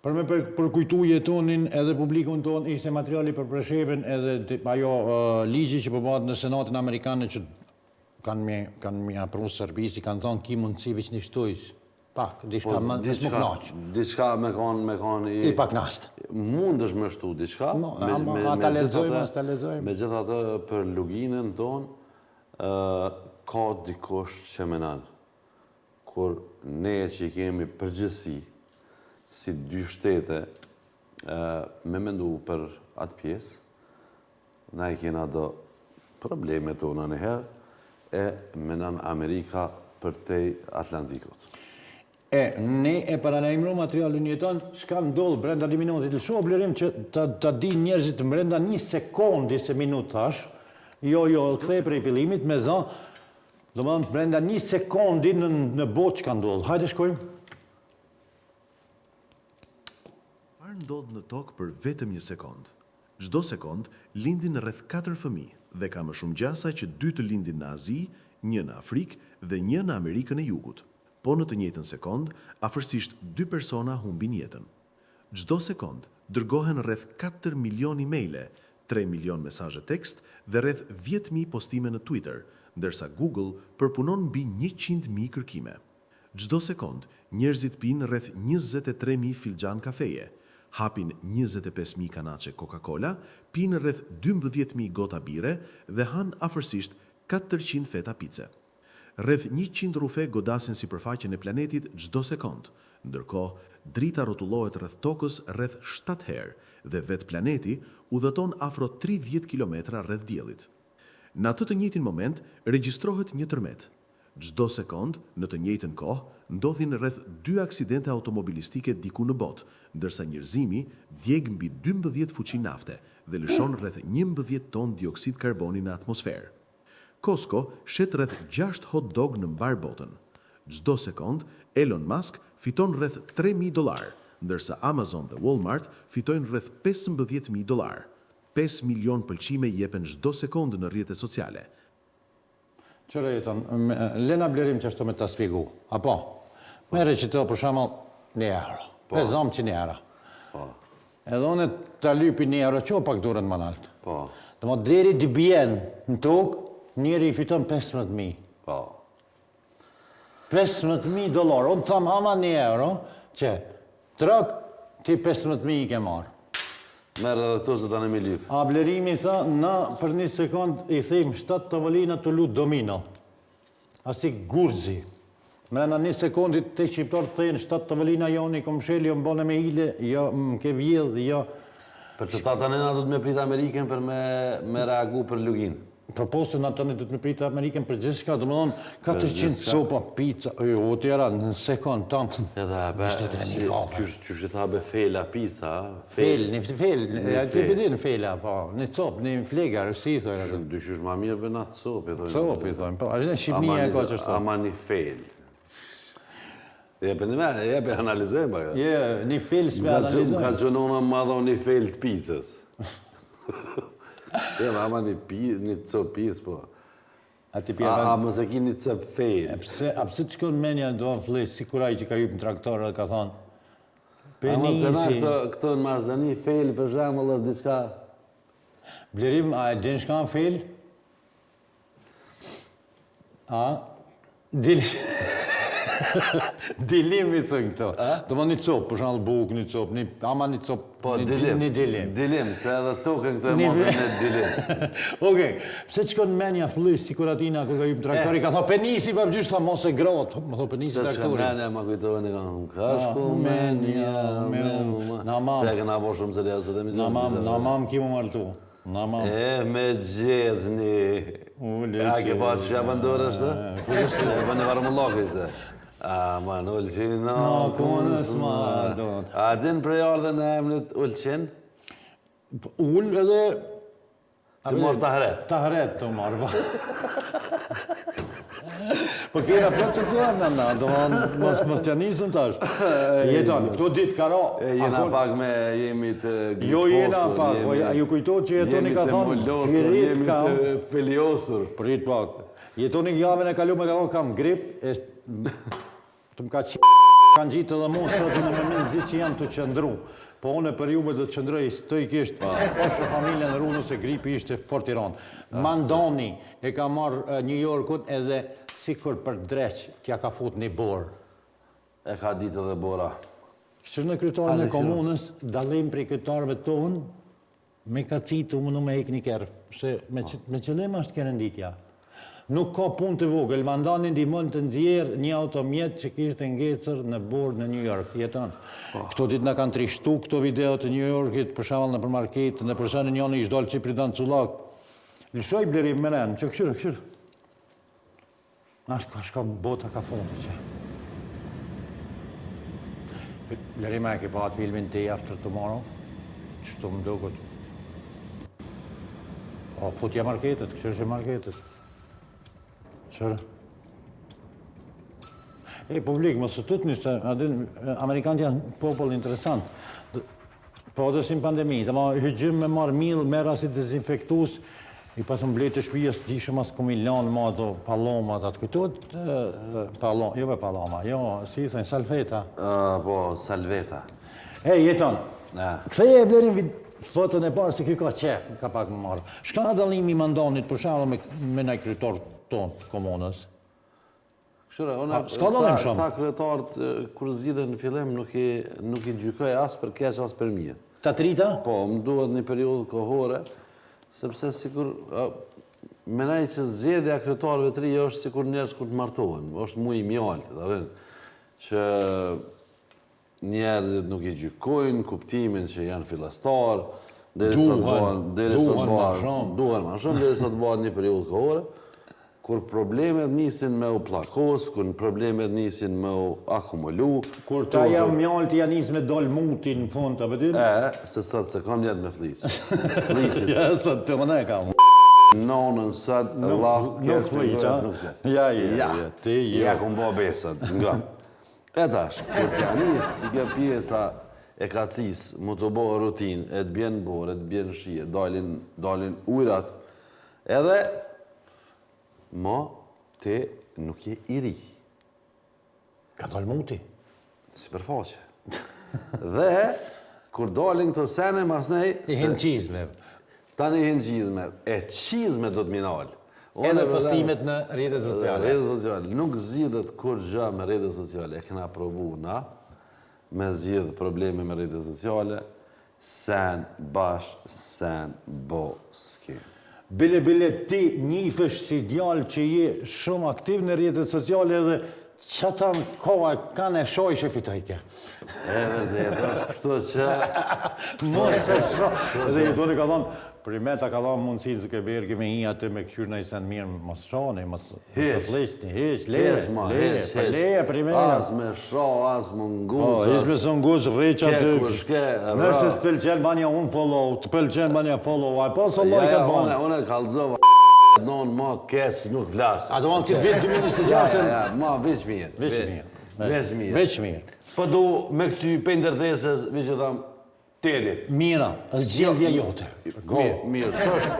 Për me përkujtu jetonin edhe publikun tonë, ishte materiali për Presheven edhe ajo ligji që përbohat në Senatin Amerikanë që kanë mi apru Serbisi, kanë thonë ki mundësi veç një shtojës Pak, diçka më knaq. Diçka me kon I paknast. Mund është me shtu diçka. Ata lexojmë, ata lexojmë. Megjithatë për luginën tonë ka dikush që menon kur ne që kemi përgjithësi si dy shtete me mendu për atë pjesë, na i kena do probleme tona në herë, e menon Amerika për te Atlantikut. Ne e paralajmëru materialin jeton, shka ndodhë brenda 2 minutit. Lëshu oblerim që ta di njerëzit brenda 1 sekundi se minutash, jo, kthej prej fillimit, me zë, do më dhëmë brenda 1 sekundi në botë që ka ndodhë. Hajde shkojmë. Farë ndodhë në tokë për vetëm 1 sekund. Çdo sekund lindin rreth 4 fëmijë dhe ka më shumë gjasa që 2 të lindin në Azi, 1 në Afrikë dhe 1 në Amerikën e Jugut. Po në të njëjtën sekond, afërsisht 2 persona humbin jetën. Çdo sekond dërgohen rreth 4 milion emaile, 3 milion mesazhe tekst dhe rreth 10.000 postime në Twitter, ndërsa Google përpunon mbi 100.000 kërkime. Çdo sekond, njerëzit pinë rreth 23.000 filxhan kafeje, hapin 25.000 kanaçe Coca-Cola, pinë rreth 12.000 gota bire dhe han afërsisht 400 feta pice. Rreth 100 rufe godasin sipërfaqen e planetit çdo sekond, ndërkohë drita rrotullohet rreth tokës rreth 7 herë dhe vetë planeti udhëton afro 30 kilometra rreth diellit. Në atë të njëjtin moment regjistrohet një tërmet. Çdo sekond, në të njëjtën kohë, ndodhin rreth 2 aksidente automobilistike diku në botë, ndërsa njerëzimi djeg mbi 12 fuqi nafte dhe lëshon rreth 11 ton dioksid karboni në atmosferë. Costco shet rreth 6 hot dog në mbar botën. Çdo sekond, Elon Musk fiton rreth $3.000, ndërsa Amazon dhe Walmart fitojnë rreth $15.000. 5 milion pëlqime jepen çdo sekond në rrjetet sociale. Qëre jeton, lena blerim që ashtu me ta spjegu, apo? Mere që të për shembull €1, 500 €. Edhe unë ta lypi €1, që pak durën më naltë. Dhe mo deri të bjen në tokë, njeri i fiton $15.000. $15.000. Unë tham ama €1, që trok ti 15.000 i ke marë. Merë edhe të se ta në mi lypë. A blerimi tha, na për 1 sekund i thejmë 7 tavolina të lutë domino. Asi gurzi. Mrena 1 sekundit të shqiptarë të thejnë 7 tavolina, jo një kom sheli, jo më bone me hile, jo më ke vjedh, jo... Për që ta të nëna du të me pritë Ameriken për me reagu për lugin. Për posë në atëni du të me pritë Ameriken për gjithë shka, dhe më dhonë 400 sopa, pizza, o tjera në sekund, tamë. Edhe, që ta be fela pizza, Fel, të pëdin fela, po, një copë, një flegar, si i thojnë. Dyshysh ma mirë për na copë, Copë i thojnë, po, është në Shqipnia e ka që shto. Ama një fel. Jepe analizojmë, Një fel s'me analizojmë. Ka që nëna ma dho një fel të pizzës. Ama një copë pizzë, po. A më se ki një copë fel. A pëse të shkon menja do a flej, si kuraj që ka jupë në traktorë dhe ka thonë, Ama të na penisi... këto në marzani, fel për shambull është diçka. Blerim, a e din shka në fel? Dilim i thënë këto. Do më një copë, për shembull bukë, një copë, ama një copë, një dilim. Dilim, se edhe tukën këto e modën në dilim. Okej, pse që kënë menja flis, si kuratina, kur ka jupë traktori, ka tha penisi, pa përgjysht, tha mos e gratë, më tha penisi Se që traktori. menja ma kujtojnë e kanë, ka shku menja, se e këna bo shumë seriosët e mizën. Na mam ki më martu. E me gjithni. A ke pas që abandore është? E për një varë më lokë ishte. A man ullqin, no kunës ma dot. A din prej ardhe në emnit ullqin? Ull edhe... Të morë tahret. Tahret të morë, po kjera plët që si emna na, do mos t'ja nisëm tash. Jeton, këto ditë karo... Jena pak me jemi të glutosur. Jo jena pak, po ju kujtoj që jetoni ka thonë... Jemi të mollosur, jemi të feliosur. Prit pak. Jetoni javën e kalume ka kam grip, të më ka kanë gjitë edhe mu, sot në moment zi që janë të qëndru. Po unë për juve dhe të qëndrej stojkisht, është familjen rrunë se gripi ishte fort i ronë. Mandoni e ka marrë New Yorkut edhe sikur për dreq, kja ka fut një borë. E ka ditë edhe Bora. Që në kryetarën e komunës, dalim prej kryetarëve tonë, me kacitu më në me hek një kërë, se me qëllim është kërë nditja. Nuk ka punë të vogël, mandani ndihmon të nxjerrë një automjet që kishte ngecër në bord në New York, jeton. Këto ditë na kanë trishtu këto video të New Yorkit, për shembull në përmarket, në personin njëri ish dalë Çipri dan cullak. Lëshoj blerim me ren, që këshir. Nash ka shka bota ka fondi që. Blerima e ke pa atë filmin Day After Tomorrow, qështu më duket. O, futja marketet, këshir që marketet. Qërë? Publik, më së tutni se Amerikanët janë popull interesant. Po dhe si në pandemi, dhe ma hygjim me marë mil, mera si dezinfektus, i pasëm blejt të shpijes, dishëm as komilan, ma do palomat, atë këtot, si i thënë, salveta. Po, salveta. Jeton, këthej e blerin fotën e parë, se kjo ka qef, ka pak më marë. Shka dalimi mandanit, për shalë me nëj kryetor tonë komunës? Ska dalim shumë? Ta kryetarët, kur zgjidhen në fillim, nuk i gjykoj as për keq, as për mirë. Ta trita? Po, më duhet një periudhë kohore, sepse sikur, menaj që zgjedhja kryetarëve të ri është sikur njerëz kur të martohen, është mu i mjaltë, që njerëzit nuk i gjykojnë kuptimin që janë fillastar, duhen ma shumë, derisa të bëhet një periudhë kohore, kur problemet nisin me u plakos, kur problemet nisin me u akumulu. Kur ta jam mjaltë janë nis me dol muti në fund, të vëdim? Se sot se kam jetë me flisë. Flisë. Ja, sot të më ne kam. Nonën sot, laft, nuk flisë, Ja, ku mbo besët, nga. E tash, kur t'ja nisë që kjo pjesa e kacis, mu të bo rutin, e të bjenë borë, e të bjenë shije, dalin ujrat, edhe ma te nuk je i ri. Ka dalë muti? Si përfaqe. Dhe, kur dalin këto sene, mas nej... I hinë qizme. Tani hinë qizme. E qizme do të minalë. Edhe postimet në rrjetet sociale. Rrjetet sociale. Nuk zgjidhet kur gjë me rrjetet sociale. E kena provu na, me zgjidh probleme me rrjetet sociale, sen bash, sen bo s'ke. Bile ti njifësh si djallë që je shumë aktiv në rrjetet sociale edhe qëtan koha kanë e shojsh e fitojke. Dhe jetës kështu që... Mos e shojsh. Edhe jetoni ka thonë, primeta ka thonë mundësi zë ke bergi me hi aty me këqyrë në i sen mirë, mos shoni, mos flishni, hish, leje, primeta. As me sho, as më nguz. Po, ish me së nguz, rreq aty. Nëse së të pëlqen banja unë follow, të pëlqen banja follow, a po së loj këtë banë. Unë e kalzova non ma kes nuk vlasë. A do manë që vitë 2026? Ma veç mirë. Veç mirë. Po du me këqy pëndërdeses, veç që thamë, tedi. Mira, është gjellja jote. Mirë, sështë.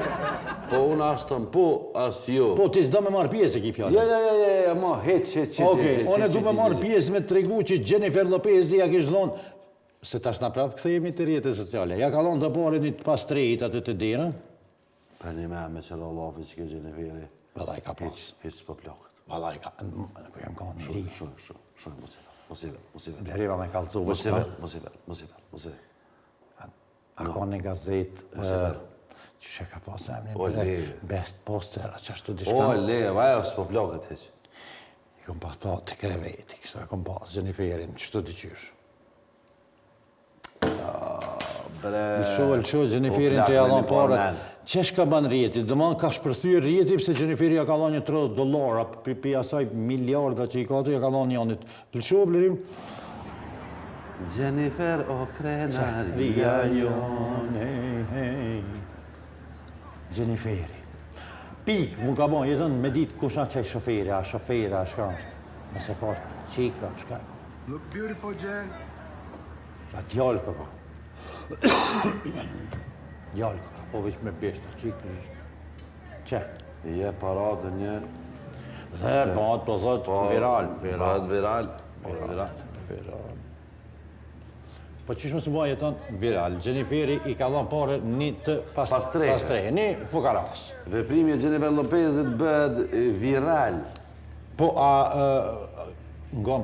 Po unë asë tëmë, po asë jo. Po, ti s'do me marë pjesë e ki fjallë? Ja, ma, heq. Oke, du me marë pjesë me të tregu që Jennifer Lopez ja kishë dhonë, se tash na prapë këthejemi të rrjetet sociale. Ja ka dhonë të pare një të pastrejit atë të dirën. Për një me qëra lafi që ke Gjenniferi. Vëllaj ka pas. Hiç s'po plakët. Vëllaj ka, kër jam ka një ri. Shumë, mos i ver. Bleriva me kalcu. Mos i ver. A ka një gazet që shë ka pas emnin best poster, a qashtu di shka. O, le, vaja s'po plakët heq. I kom pas pa të kreveti, kësa kom pas Gjenniferin, qështu di qysh. Lësho, Gjenniferin të jadon parët. Qesh ka ban rjeti? Dëman ka shpërthyr rjeti, pëse Gjenniferi ja ka dha një $30, për asaj miliarda që i ka të, ja ka dha një anit. Lësho, Blerim? Jennifer, o krenaria jone, Gjenniferi. Pik, mu ka bon, jetën me ditë kusha qaj shoferi, a shoferi, a shka është. Nëse ka qika, shka. Look beautiful, Jen. A djallë ka ka. Djallë ka ka, po veç me beshta, qikë. Qe? Je paratë një... Dhe, bat, po thot, viral. Bat viral. Po qishme së bëjë jeton viral. Gjenniferi i ka dhënë pare një të pastreje, një fukaras. Veprimi e Jennifer Lopezit bëhet viral. Po, ngon,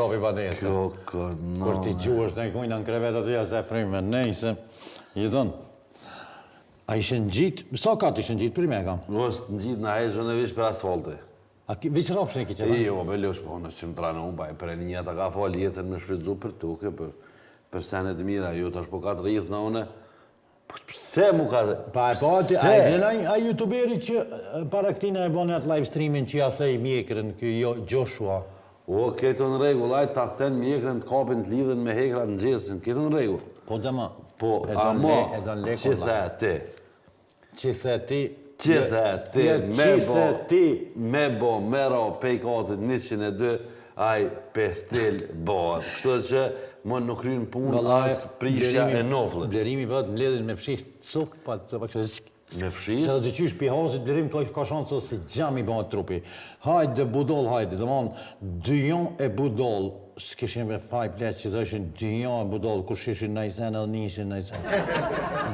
provi banese. Kjo kënone. Kur ti gjuhësh në kujnë në krevetat e jasë e frimë, nejse, jeton. A ishe në gjitë, sa ka të ishe në gjitë, për me kam? Mos në gjitë në hejshën e vish për asfalte. A vishë rafshën e ki qëra? Jo, me lësh po, në symë tranë unë, për e një jetë ka falë jetën me shfridzu për tuke, për senet mira, jo të është po ka të rrithë në une. Pse mu ka dhe? Pa e pati, a youtuberi që para këtina e bone atë live streamin që jasë e i mjekrën, kjo Joshua. O, keto në regull, ajtë ta thënë mjekrën të kapin të lidhen me hekrat në gjesin, keto në regull. Po dhe ma, po, amo, që the ti? Që the ti? Që the ti, me bo, mero, pejkatit 102, aj pestil bëhet. Kështu dhe që më nuk krynë punë asë prishja e noflës. Blerimi bëhet mbledhin me fshisht cupat, me fshisht? Se dhe të qysh pi hazit, blerim ka shansë se gjam i bëhet trupi. Hajde, budol, hajde, dhe mon, dyjon e budol, s'kishin me faj pleq që dhe ishin dyjon e budol, kur shishin në isen edhe nishin në isen.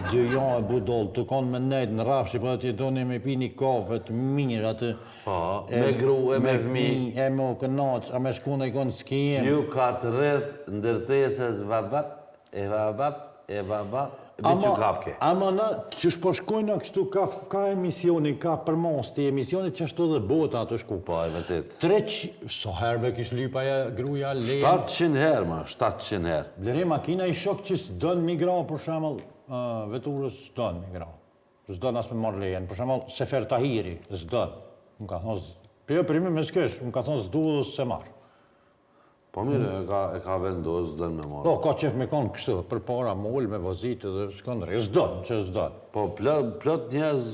Dyjon e budol, të konë me nejtë në rafshi, për të jetoni me pi një kafe të mirë, atë... me gru e me fmi. E me kënaq, a me shku në i konë s'kijem. Ju ka të rrëth ndërteses vabat, e vabat, dhe që kapke. Ama na, që shpo shkojnë kështu, ka emisioni, ka përmos të emisioni që ashtu dhe bota atë shku. Po, e vëtit. 300, so herbe kish lypaja gruja lejen. 700 herë, ma, 700 herë. Bleri, makina i shok që s'dën migra, për shemëll, veturës s'dën migra. S'dën as me marrë lejen. Për shemëll, Sefer Tahiri, s'dën. Më ka thonë, për primi me s'kesh, më ka thonë s'du dhe s'se marrë. Po mirë, e ka vendosë, s'dën me marrë. Po, ka qef me konë kështu, për para mull, me vozitë dhe s'këndre. S'dën, që s'dën. Po, plot njerëz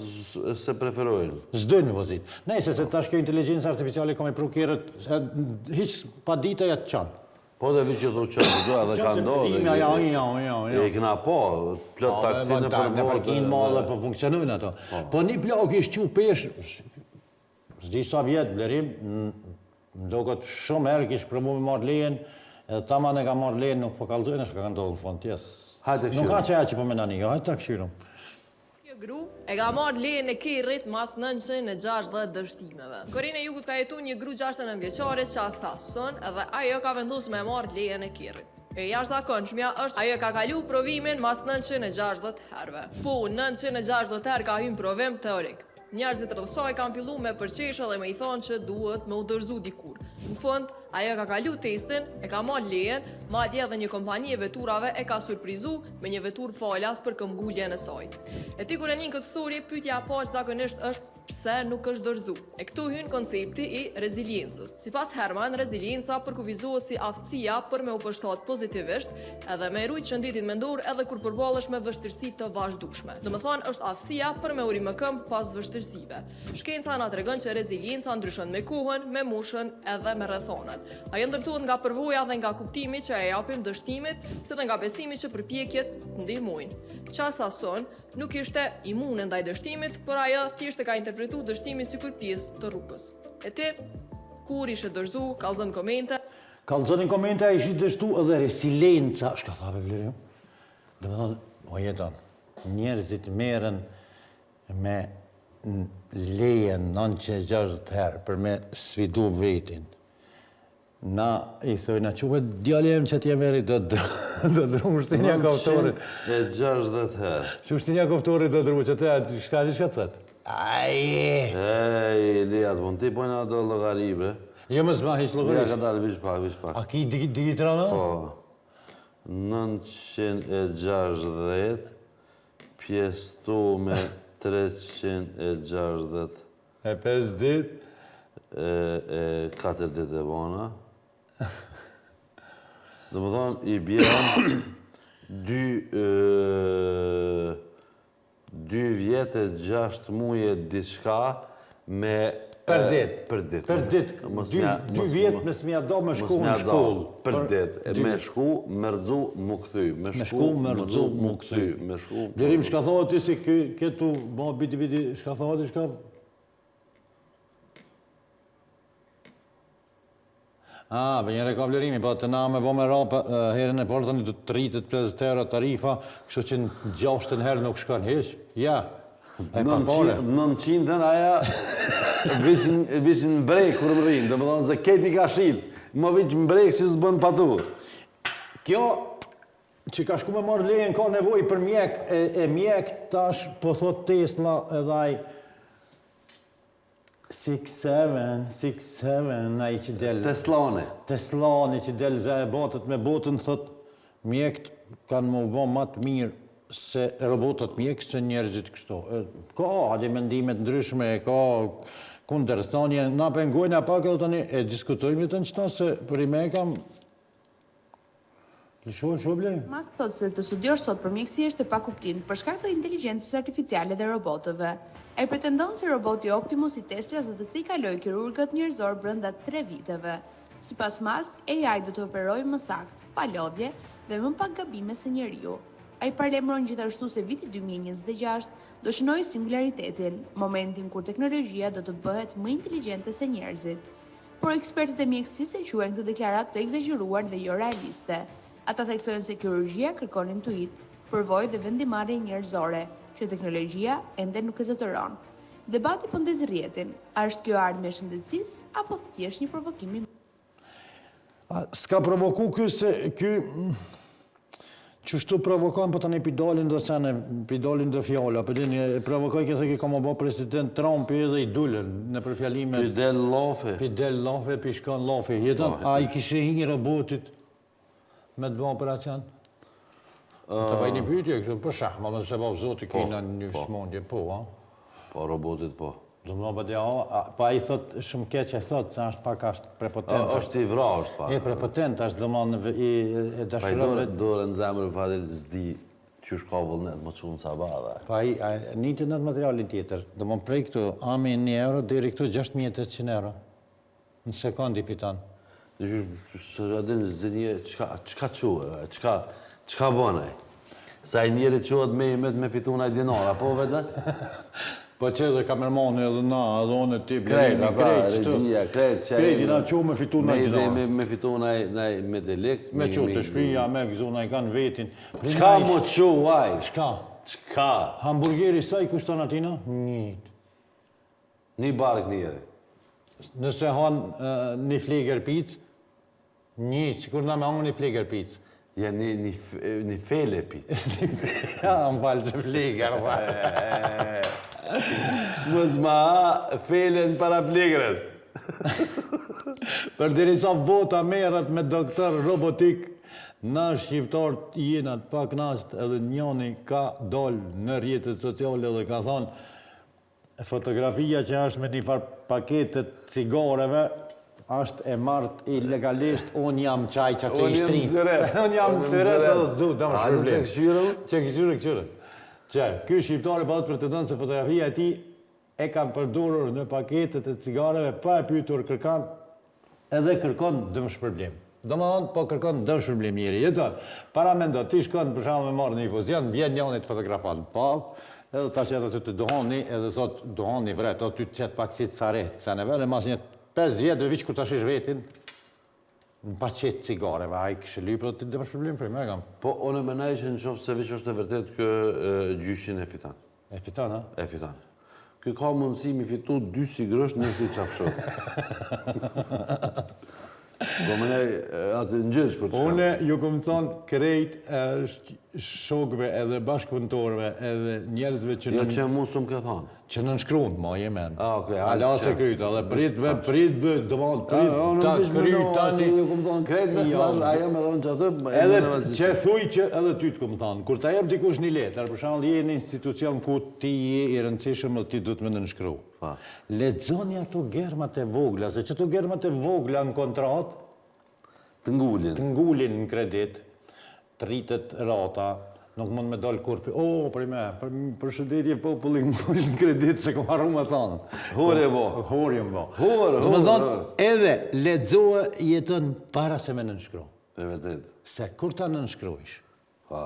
se preferojnë. S'dën me vozitë. Nejse, se tash kjo inteligencë artificiale ka me prukjerët, hiq pa dita jatë qanë. Po dhe vi që du qëtë do edhe ka ndodhë. E këna po, plët taksinë për në parkinë madhe po funksionojnë ato. Po një plak ishtë që pesh, s'di sa vjetë blerim, do këtë shumë herë kishë provu me marrë lejen, edhe taman e ka marrë lejen nuk po kalzojnë, është ka ndodhë në fond tjesë. Nuk ka që që po menani, hajtë ta këshirëm. Gru e ka marrë lejen e Kirrit mas 960 dështimeve. Korenë e Jugut ka jetu një gru 69 vjeçare që asason edhe ajo ka vendosur me marrë lejen e Kirrit. E jashtëzakonshmja është ajo ka kalu provimin mas 960 herëve. Po 960 herë ka hyrë provim teorik. Njerëzit rreth saj kanë filluar me përqeshë dhe me i thonë që duhet me u dorëzu dikur. Në fund, ajo ka kalu testin, e ka marrë lejen, madje edhe një kompani e veturave e ka surprizu me një vetur falas për këmbguljen e saj. E ti kur e nin këtë histori, pyetja e parë zakonisht është pse nuk është dorëzu. E këtu hyn koncepti i reziliencës. Sipas Herman, rezilienca përkufizohet si aftësia për me u përshtat pozitivisht edhe me rujt shëndetin mendor edhe kur përballesh me vështirësi të vazhdueshme. Domethënë është aftësia për me u rimëkëmb pas vështirësive. Shkenca na tregon që rezilienca ndryshon me kohën, me moshën edhe me rrethonat. Ajo ndërtohet nga përvoja dhe nga kuptimi që e japim dështimit, si dhe nga besimi që përpjekjet të ndihmojnë. Qasason nuk ishte imune ndaj dështimit, por ajo thjesht e ka interpretuar dështimin sikur pjesë të rrugës. E ti, kur ishe dorëzu, kallëzën komente? Kallëzën komente a ishi dështu edhe resilienca, shka thave vlerim. Dhe me thonë, o jeton, njerëzit merren me lejen 960 herë për me sfidu vetin. Na i thojna, që djaljem që t'jem eri do dru shtinja koftorit. 960 herë. Që shtinja koftorit do dru që të shka të thët? Aje! Ej, Lijat, po në ti pojna do logari, bre. Jo më zma, hiç logarisht. Ja ka dalë vish pak. A ki digitra në? Po. 960 pjestu me 360. E 5 dit? E 4 dit e bona. Dhe më thonë, i bjerën 2 vjetë e 6 muje diçka me... Per dit. Per dit. 2 vjetë me s'mja do me shku në shkollë. Per dit. Me shku, me rëdzu, mu këthy. Me shku, me rëdzu, mu këthy. Blerim, shka thohet ti si këtu, bo biti, shka thohet ti shka? Për njëre ka blerimi, po të na me bo me rapë herën e parë, të të rritet 50 euro tarifa, kështu që në 6 herë nuk shkon heq. Ja, e pa pare. 900 aja, vishin mbrek kur më rrinë, dhe më thonë se keti ka shit, më vish mbrek që s'bën patu. Kjo, që ka shku me marrë lejen, ka nevoj për mjek, e mjek tash, po thot Tesla edhaj, 6-7, a i që del... Teslani që del zë e botët me botën, thot, mjekt kanë më bo matë mirë se robotët mjekë se njerëzit kështu. Ka adi mendimet ndryshme, ka kundërthonje, na pengojnë a pak e diskutojmë të në qëta se për i me kam... Musk thotë se të studiosh sot për mjekësi është e pakuptim për shkak të inteligjencës artificiale dhe robotëve. Ai pretendon se roboti Optimus i Teslas do të tejkalojë kirurgët njerëzor brenda 3 viteve. Sipas Musk, AI do të operojë më saktë, pa lodhje dhe më pak gabime se njeriu. Ai parlemron gjithashtu se viti 2026 do shënojë singularitetin, momentin kur teknologjia do të bëhet më inteligjente se njerëzit. Por ekspertët e mjekësisë e quajnë këtë deklaratë të egzageruar dhe jo realiste. Ata theksojnë se kirurgjia kërkon intuit, përvojë dhe vendimarrje njerëzore, që teknologjia ende nuk e zotëron. Debati po ndez rrjetin, a është kjo ardhmja e shëndetësisë apo thjesht një provokim? S'ka provoku ky se ky çështu provokon po tani pidalin do sene, pidalin do fjala, po dini provokoi që ka më bë president Trump edhe i dulën në për fjalime. Pidel lofe, pishkon lofe. Jeton ai kishte një robotit me të bë operacion? Të bëjnë një pyetje, kështu për shahma, më se bëhë zoti kina një smondje, po, ha? Po, robotit, po. Do më bëdja, pa i thot, shumë keq e thot, se është pak ashtë prepotent. është i vra, është pak. E prepotent, është do më i dashurën. Pa i dore në zemrë, fatil, zdi, që shka vullnet, më qunë sa bada. Pa i, një të nëtë materialin tjetër, do më prej këtu, ami 1 euro, deri këtu 6.800 euro. Në sekundi fitan. Së adin zënje, qka quë, qka bënaj? Sa i njeri quët me fitu na i dinara, po vetës? Po që dhe kamermani edhe na, edhe onë e ti, Krejt, regjia, krejt, krejt, na që me fitu na i dinara. Me fitu na i me të lik. Me që të shpija, me gëzu na i kanë vetin. Qka mu që, vaj? Qka? Hamburgeri sa i kushton atina? Njët. Një bark njeri. Nëse hanë një fleger pizë, njët, si kur na me hangë një fleger pizë. Ja, një fele pizë. Ja, më falë që fleger, dha. Më zma felen para flegrës. Për diri sa bota merët me doktor robotik, na shqiptarët jenat pak nast edhe njoni ka dollë në rjetët sociale dhe ka thonë fotografia që është me një farë paketet cigareve është e martë illegalisht, unë jam qaj që të i shtrinë. Unë jam syret edhe du, da më shpërblim. Që këqyre. Që, kjo shqiptari pa të pretendon se fotografia ti e kam përdurur në paketet e cigareve, pa e pytur kërkan, edhe kërkon dëmë shpërblim. Do më thonë, po kërkon dëmë shpërblim njëri. Jeton, para me ndo, ti shkon për shumë me marrë një infuzion, bjen njënit fotografat, po, edhe ta qëtë aty të duhoni, edhe thot duhoni vret, o ty të qëtë pak si të saret, se në vele mas një 5 vjetë vëqë kur të shish vetin, në pa qëtë cigareve, a i kështë lypë dhe të dëmë shpërblim për me kam. Po, onë me nëjë që në qofë se vëqë është e vërtet kë gjyshin e fitan. E fitan, a? E fitan. Kë ka mundësi mi fitu 2 sigrësht nësi qafshot. Po më nej, atë në gjithë shkur të shka. Une ju këmë thonë krejt shokve edhe bashkëpunëtorve edhe njerëzve që Jo që mu së më këtë thonë. Që në nshkruun, ma jemen. Okej. Ala se kryta, dhe prit bë, dëmonë, prit ta kryta një. Ju këmë thonë krejt me të bashkë, ajo me dhonë që atë. Edhe që thuj që edhe ty të këmë thonë, kur ta jep dikush një letër, për shembull je në institucion ku ti je i rëndësishëm dhe ti du të me nënshkru. Lexoni ato germat e vogla, se që ato germat e vogla në kontratë, të ngulin në kredit, të rritet rata, nuk mund me dollë kur për, për shëndetje popullin ngullin në kredit, se kom arru me thonë. Hore bo. Hore bo. Hore. Të me thonë, edhe lexoa jetën para se me nënshkru. E vetet. Se kur ta nënshkruish? Pa.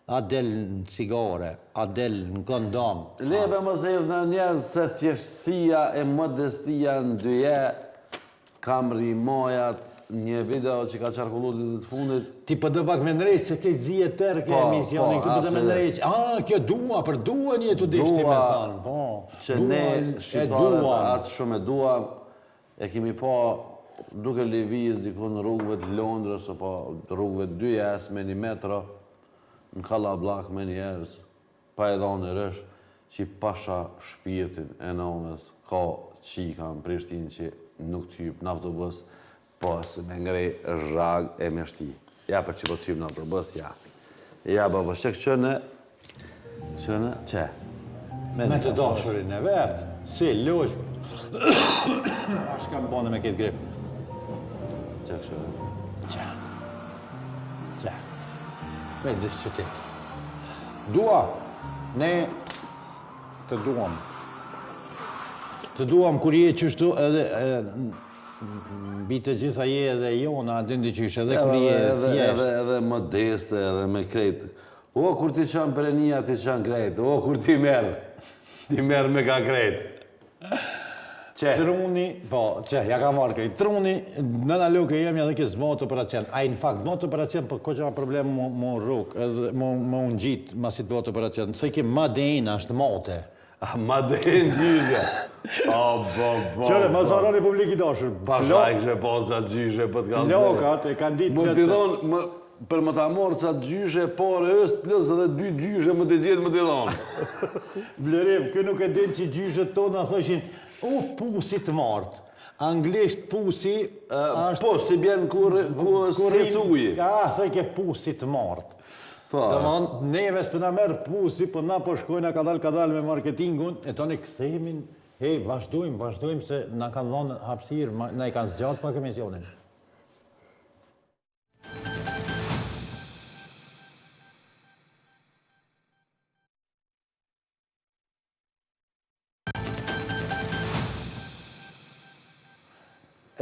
A del në cigare, a del në kondom. Lebe më se në njerës se thjeshtësia e modestia në dyje, kam rimojat, një video që ka qarkullu ditë të fundit. Ti për dë pak me nrejtë se ke zije tërë ke emisionin, këtë për dë me nrejtë. Kjo dua, për dua një të dishti me thanë. Që ne shqiptarët atë shumë e dua, e kemi pa duke lëviz diku në rrugëve të Londrës, apo rrugëve të dyjes me një metro, në Kallablak me njerëz, pa e dhonë në rësh, që pasha shpirtin e nënës, ka qika në Prishtinë që nuk t'hyp në autobus, po se me ngrej zhag e me shti. Ja për që po t'hyp në autobus, ja. Ja, baba, shek që në, që? Me të dashurin e vetë, si, lojsh. Ashtë kam bënë me këtë grip. Që kështë? Që. Me dështë që ti. Dua, ne të duam. Të duam kur je qështu edhe mbi të gjitha je edhe jona, dindi qysh edhe kur je thjesht. Edhe modeste, edhe me krejt. O, kur ti qanë prenia, ti qanë krejt. O, kur ti merë me ka krejt. Truni, ja ka marrë krejt. Truni, në në loke jemi edhe kësë motë operacion. A i në fakt, motë operacion, për ko që ka problem më rrug, edhe më unë gjitë masit motë operacion. Se ke madejnë, është motë. Madejnë gjyshe. Qëre, Mazara Republik i dashur. Pasha e kështë posa gjyshe, për të kanë zërë. Lokat e kanë ditë... Më t'i dhonë, për më ta morë qatë gjyshe, por është plus edhe 2 gjyshe më t'i gjithë më t'i dhonë. Vlerim, kë nuk e din që gjyshet tona thëshin, pusi të martë. Anglisht pusi... Po, si bjenë kur si cuji. Ja, thëjke pusi të martë. Dëmon, neve së të nga merë pusi, për na po shkojnë a kadal me marketingun, e toni këthemin, vazhdojmë se na kanë dhonë hapsirë, na i kanë zgjatë pak emisionin.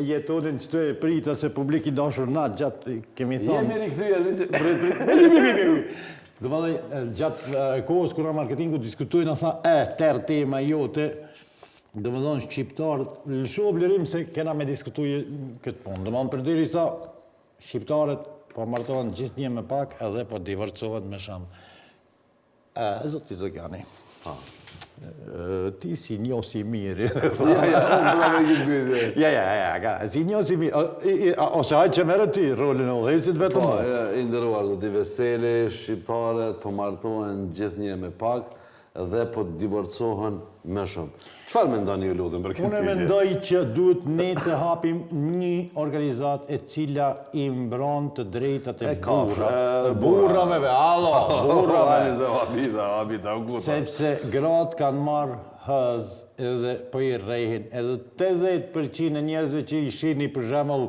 jetonin që të e prita se publik i dashur na gjatë kemi thonë. Jemi rikthyer. Dhe më dhe gjatë kohës kura marketingu diskutojnë, a tha, tërë tema jote, dhe më dhe shqiptarët, lësho vlerim se kena me diskutuje këtë punë. Dhe më dhe përderi sa, shqiptarët po martohen gjithë një me pak edhe po divorcohen me shamë. Zoti Zogani, ti si njo si mirë. Si njo si mirë. Ose hajtë që merë ti rolin e udhëheqësit vetëm. I ndëruar, zoti Veseli, shqiptarët po martohen gjithë një me pak dhe po divorcohen me shumë. Çfarë mendoni ju lutem për këtë pyetje? Unë mendoj që duhet ne të hapim një organizat e cila i mbron të drejtat e burrave. Sepse gratë kanë marrë hëz edhe po i rrehin. Edhe 80% e njerëzve që i shihni për shembull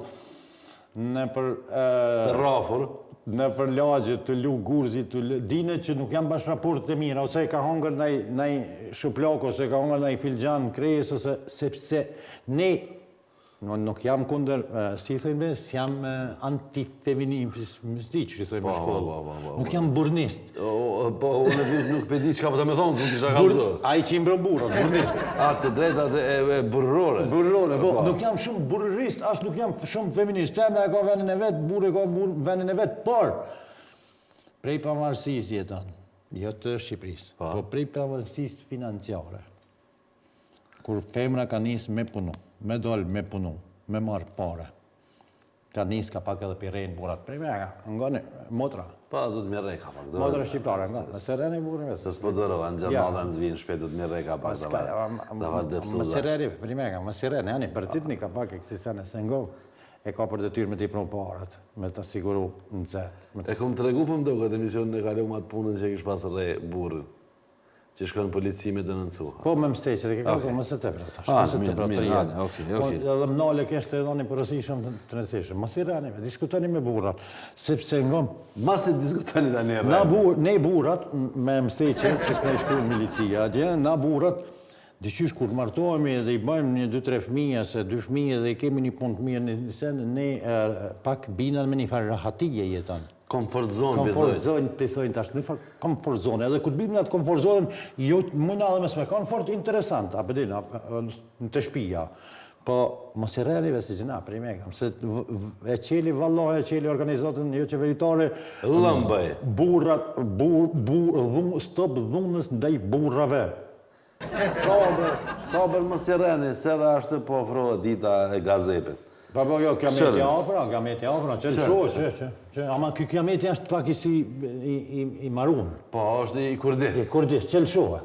në për të rrafur, në për lagje të lu gurzi, dine që nuk janë bashkëraportet e mira, ose ka hongër ndaj shuplak, ose ka hongër ndaj filxhan kres, ose sepse ne nuk jam kundër, si thëjmë, jam antifeministi, që thëjmë në shkollë. Nuk jam burnist. Po, unë nuk pedi që ka përta me thonë, që kisha kam zë. A i që imbron burrat, burnist. A, të drejtat e burrore. Burrore, po, nuk jam shumë burrist, as nuk jam shumë feminist. Femna e ka venin e vetë, burë e ka venin e vetë, por prej pavarësisë jeton, jo të Shqipërisë, po prej pavarësisë financiare. Kur femra ka nisë me punu, me dollë me punu, me marë pare, ka nisë ka pak edhe pirejnë burat. Prej me, ngone, motra. Pa, du të mirë ka pak. Motra shqiptare, nga, me sereni burë me. Se s'po dërova, në gjernada në zvinë shpet, du të mirë ka pak. Me sereni, prej me, me sereni, ani, për titni ka pak e kësi sene, se ngo, e ka për detyrë me t'i prunë parat, me të siguru në zetë. E kom të regu për më do këtë emision në kalu matë punën që kish pasë re burë, që shkon polici me dënëncuha. Po me msteqër, e ke ka më se të vrata. Më se të vrata janë. Edhe më nale kështë edhe një përësishëm të nësishëm. Mas i rani, diskutani me burat. Sepse ngom... Mas i diskutani da një rani. Ne burat, me msteqër, që s'ne shku në milicia atje, na burat, diqysh kur martohemi dhe i bëjmë një 2-3 fëmija, se 2 fëmija dhe i kemi një punë të mirë, ne pak binat me një farë rahatije jeton. Comfort zone, comfort zone, të thojnë tash, në fakt, comfort zone. Edhe kur bim në atë comfort zone, jo mëna dhe mes me comfort interesant, apëdin, në të shpija. Po, mos i realive si gjëna, prej me kam, se e qeli vallohe, e qeli organizatën jo qeveritare, lëmbëj, burrat, stop dhunës ndaj burrave. Sabër mos i reni, se dhe ashtë po ofrohet dita e gazepit. Po, jo, kiameti afra, që ama kjo kiameti është pak i marun. Po, është i kurdis. I kurdis, qelshohe.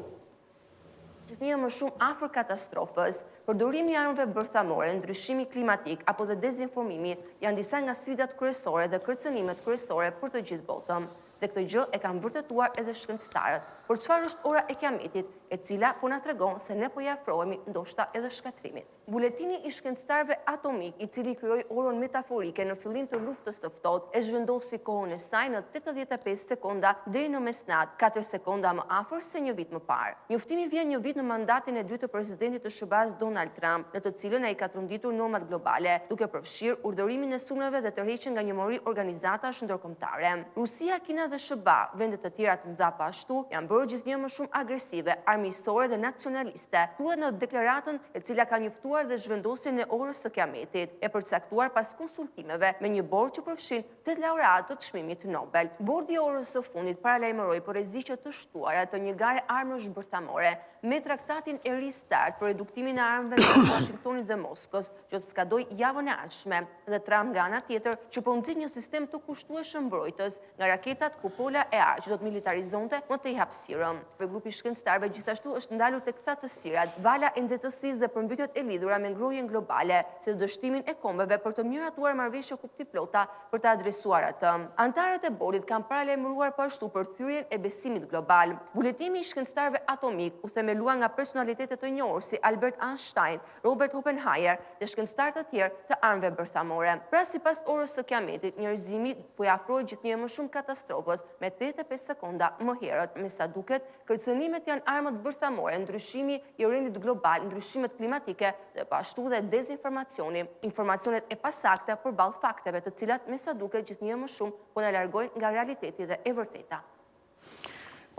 Gjithnjë më shumë afër katastrofës, përdorimi i armëve bërthamore, ndryshimi klimatik apo dhe dezinformimi janë disa nga sfidat kryesore dhe kërcënimet kryesore për të gjithë botën. Dhe këtë gjë e kanë vërtetuar edhe shkencëtarët. Por çfarë është ora e kiametit, e cila po na tregon se ne po i afrohemi ndoshta edhe shkatrimit. Buletini i shkencëtarëve atomik, i cili krijoi orën metaforike në fillim të luftës së ftohtë, e zhvendosi kohën e saj në 85 sekonda deri në mesnatë, 4 sekonda më afër se një vit më parë. Njoftimi vjen një vit në mandatin e dytë të presidentit të SBA-s Donald Trump, në të cilën ai ka trondhitur normat globale, duke përfshirë urdhërimin e sulmeve dhe tërheqjen nga një mori organizatash ndërkombëtare. Rusia, Kina dhe SBA, vendet të tjera të mëdha pa ashtu, janë bërë gjithnjë më shumë agresive, armiqësore dhe nacionaliste, thuhet në deklaratën e cila ka njoftuar dhe zhvendosjen e orës së kiametit, e përcaktuar pas konsultimeve me një bord që përfshin 8 laureatë të çmimit Nobel. Bordi i orës së fundit paralajmëroi për rreziqe të shtuara të një gare armësh bërthamore me traktatin e ristart për reduktimin e armëve mes Washingtonit dhe Moskës, që të skadoj javën e ardhshme, dhe Trump nga ana tjetër që po nxit një sistem të kushtueshëm mbrojtës nga raketat Kupola e Ar, që do të militarizonte më tej hapësirën. Për grupi shkencëtarëve gjithashtu është ndalur tek thatësirat, vala e nxehtësisë dhe përmbytjet e lidhura me ngrohjen globale, si dështimin e kombeve për të miratuar marrëveshje kuptiplota për të adresuar atë. Antarët e bordit kanë paralajmëruar po ashtu për thyrjen e besimit global. Buletimi i shkencëtarëve atomik u themelua nga personalitetet të njohur si Albert Einstein, Robert Oppenheimer dhe shkencëtarë të tjerë të armëve bërthamore. Pra sipas orës së kiametit, njerëzimi po i afrohet gjithnjë më shumë katastrofës me 85 sekonda më herët. Me sa duket, kërcënimet janë armët bërthamore, ndryshimi i rendit global, ndryshimet klimatike dhe pashtu dhe dezinformacioni, informacionet e pasakta përballë fakteve të cilat me sa duke gjithnjë më shumë po na largojnë nga realiteti dhe e vërteta.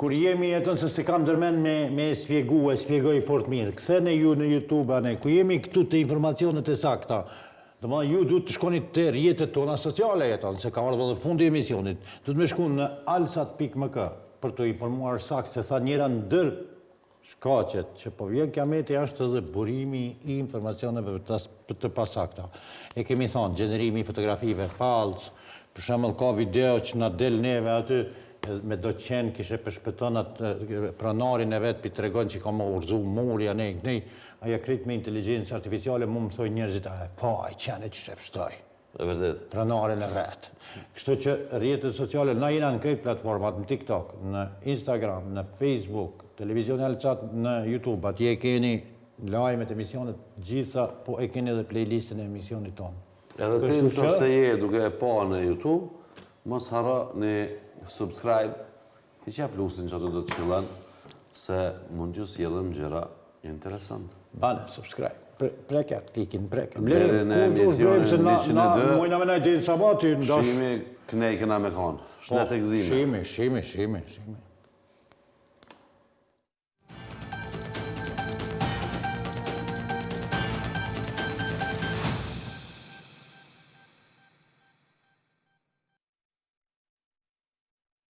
Kur jemi jetën se se kam dërmen me spjegoj fort mirë, këthene ju në YouTube, ku jemi këtu të informacionet e sakta, dhe ma ju du të shkoni të rjetët tona sociale jetën, se ka ardhë dhe fundi emisionit, du të me shku në alsat.mk për të informuar sakt, se tha njëra ndër shkaqet që po vjen kiameti është edhe burimi i informacioneve të pasakta. E kemi thonë, gjenerimi i fotografive falc, për shembull ka video që na del neve aty, me do qenë kishe përshpëton atë pranarin e vetë për të regon që ka më urzu murja, aja krit me inteligencë artificiale, mu më thoi njerëzit, a i qenë që shepshtoj. E vërdet. Pranarin e vetë. Kështu që rrjetet sociale, na jena në këtë platformat, në TikTok, në Instagram, në Facebook, televizion Alcat, në YouTube, atje e keni lajmet, emisionet, gjitha, po e keni edhe playlistin e emisionit tonë. Edhe ti në të se je duke e pa në YouTube, mos hara në subscribe, ti që plusin që do të qëllan, se mund ju s'jedhëm gjëra interesant. Bane, subscribe. Preket, klikin, preket. Deri në emisionin 102, mojna me najtë sabati, shimi kënej këna me kanë. Shnet e gzime. Shimi.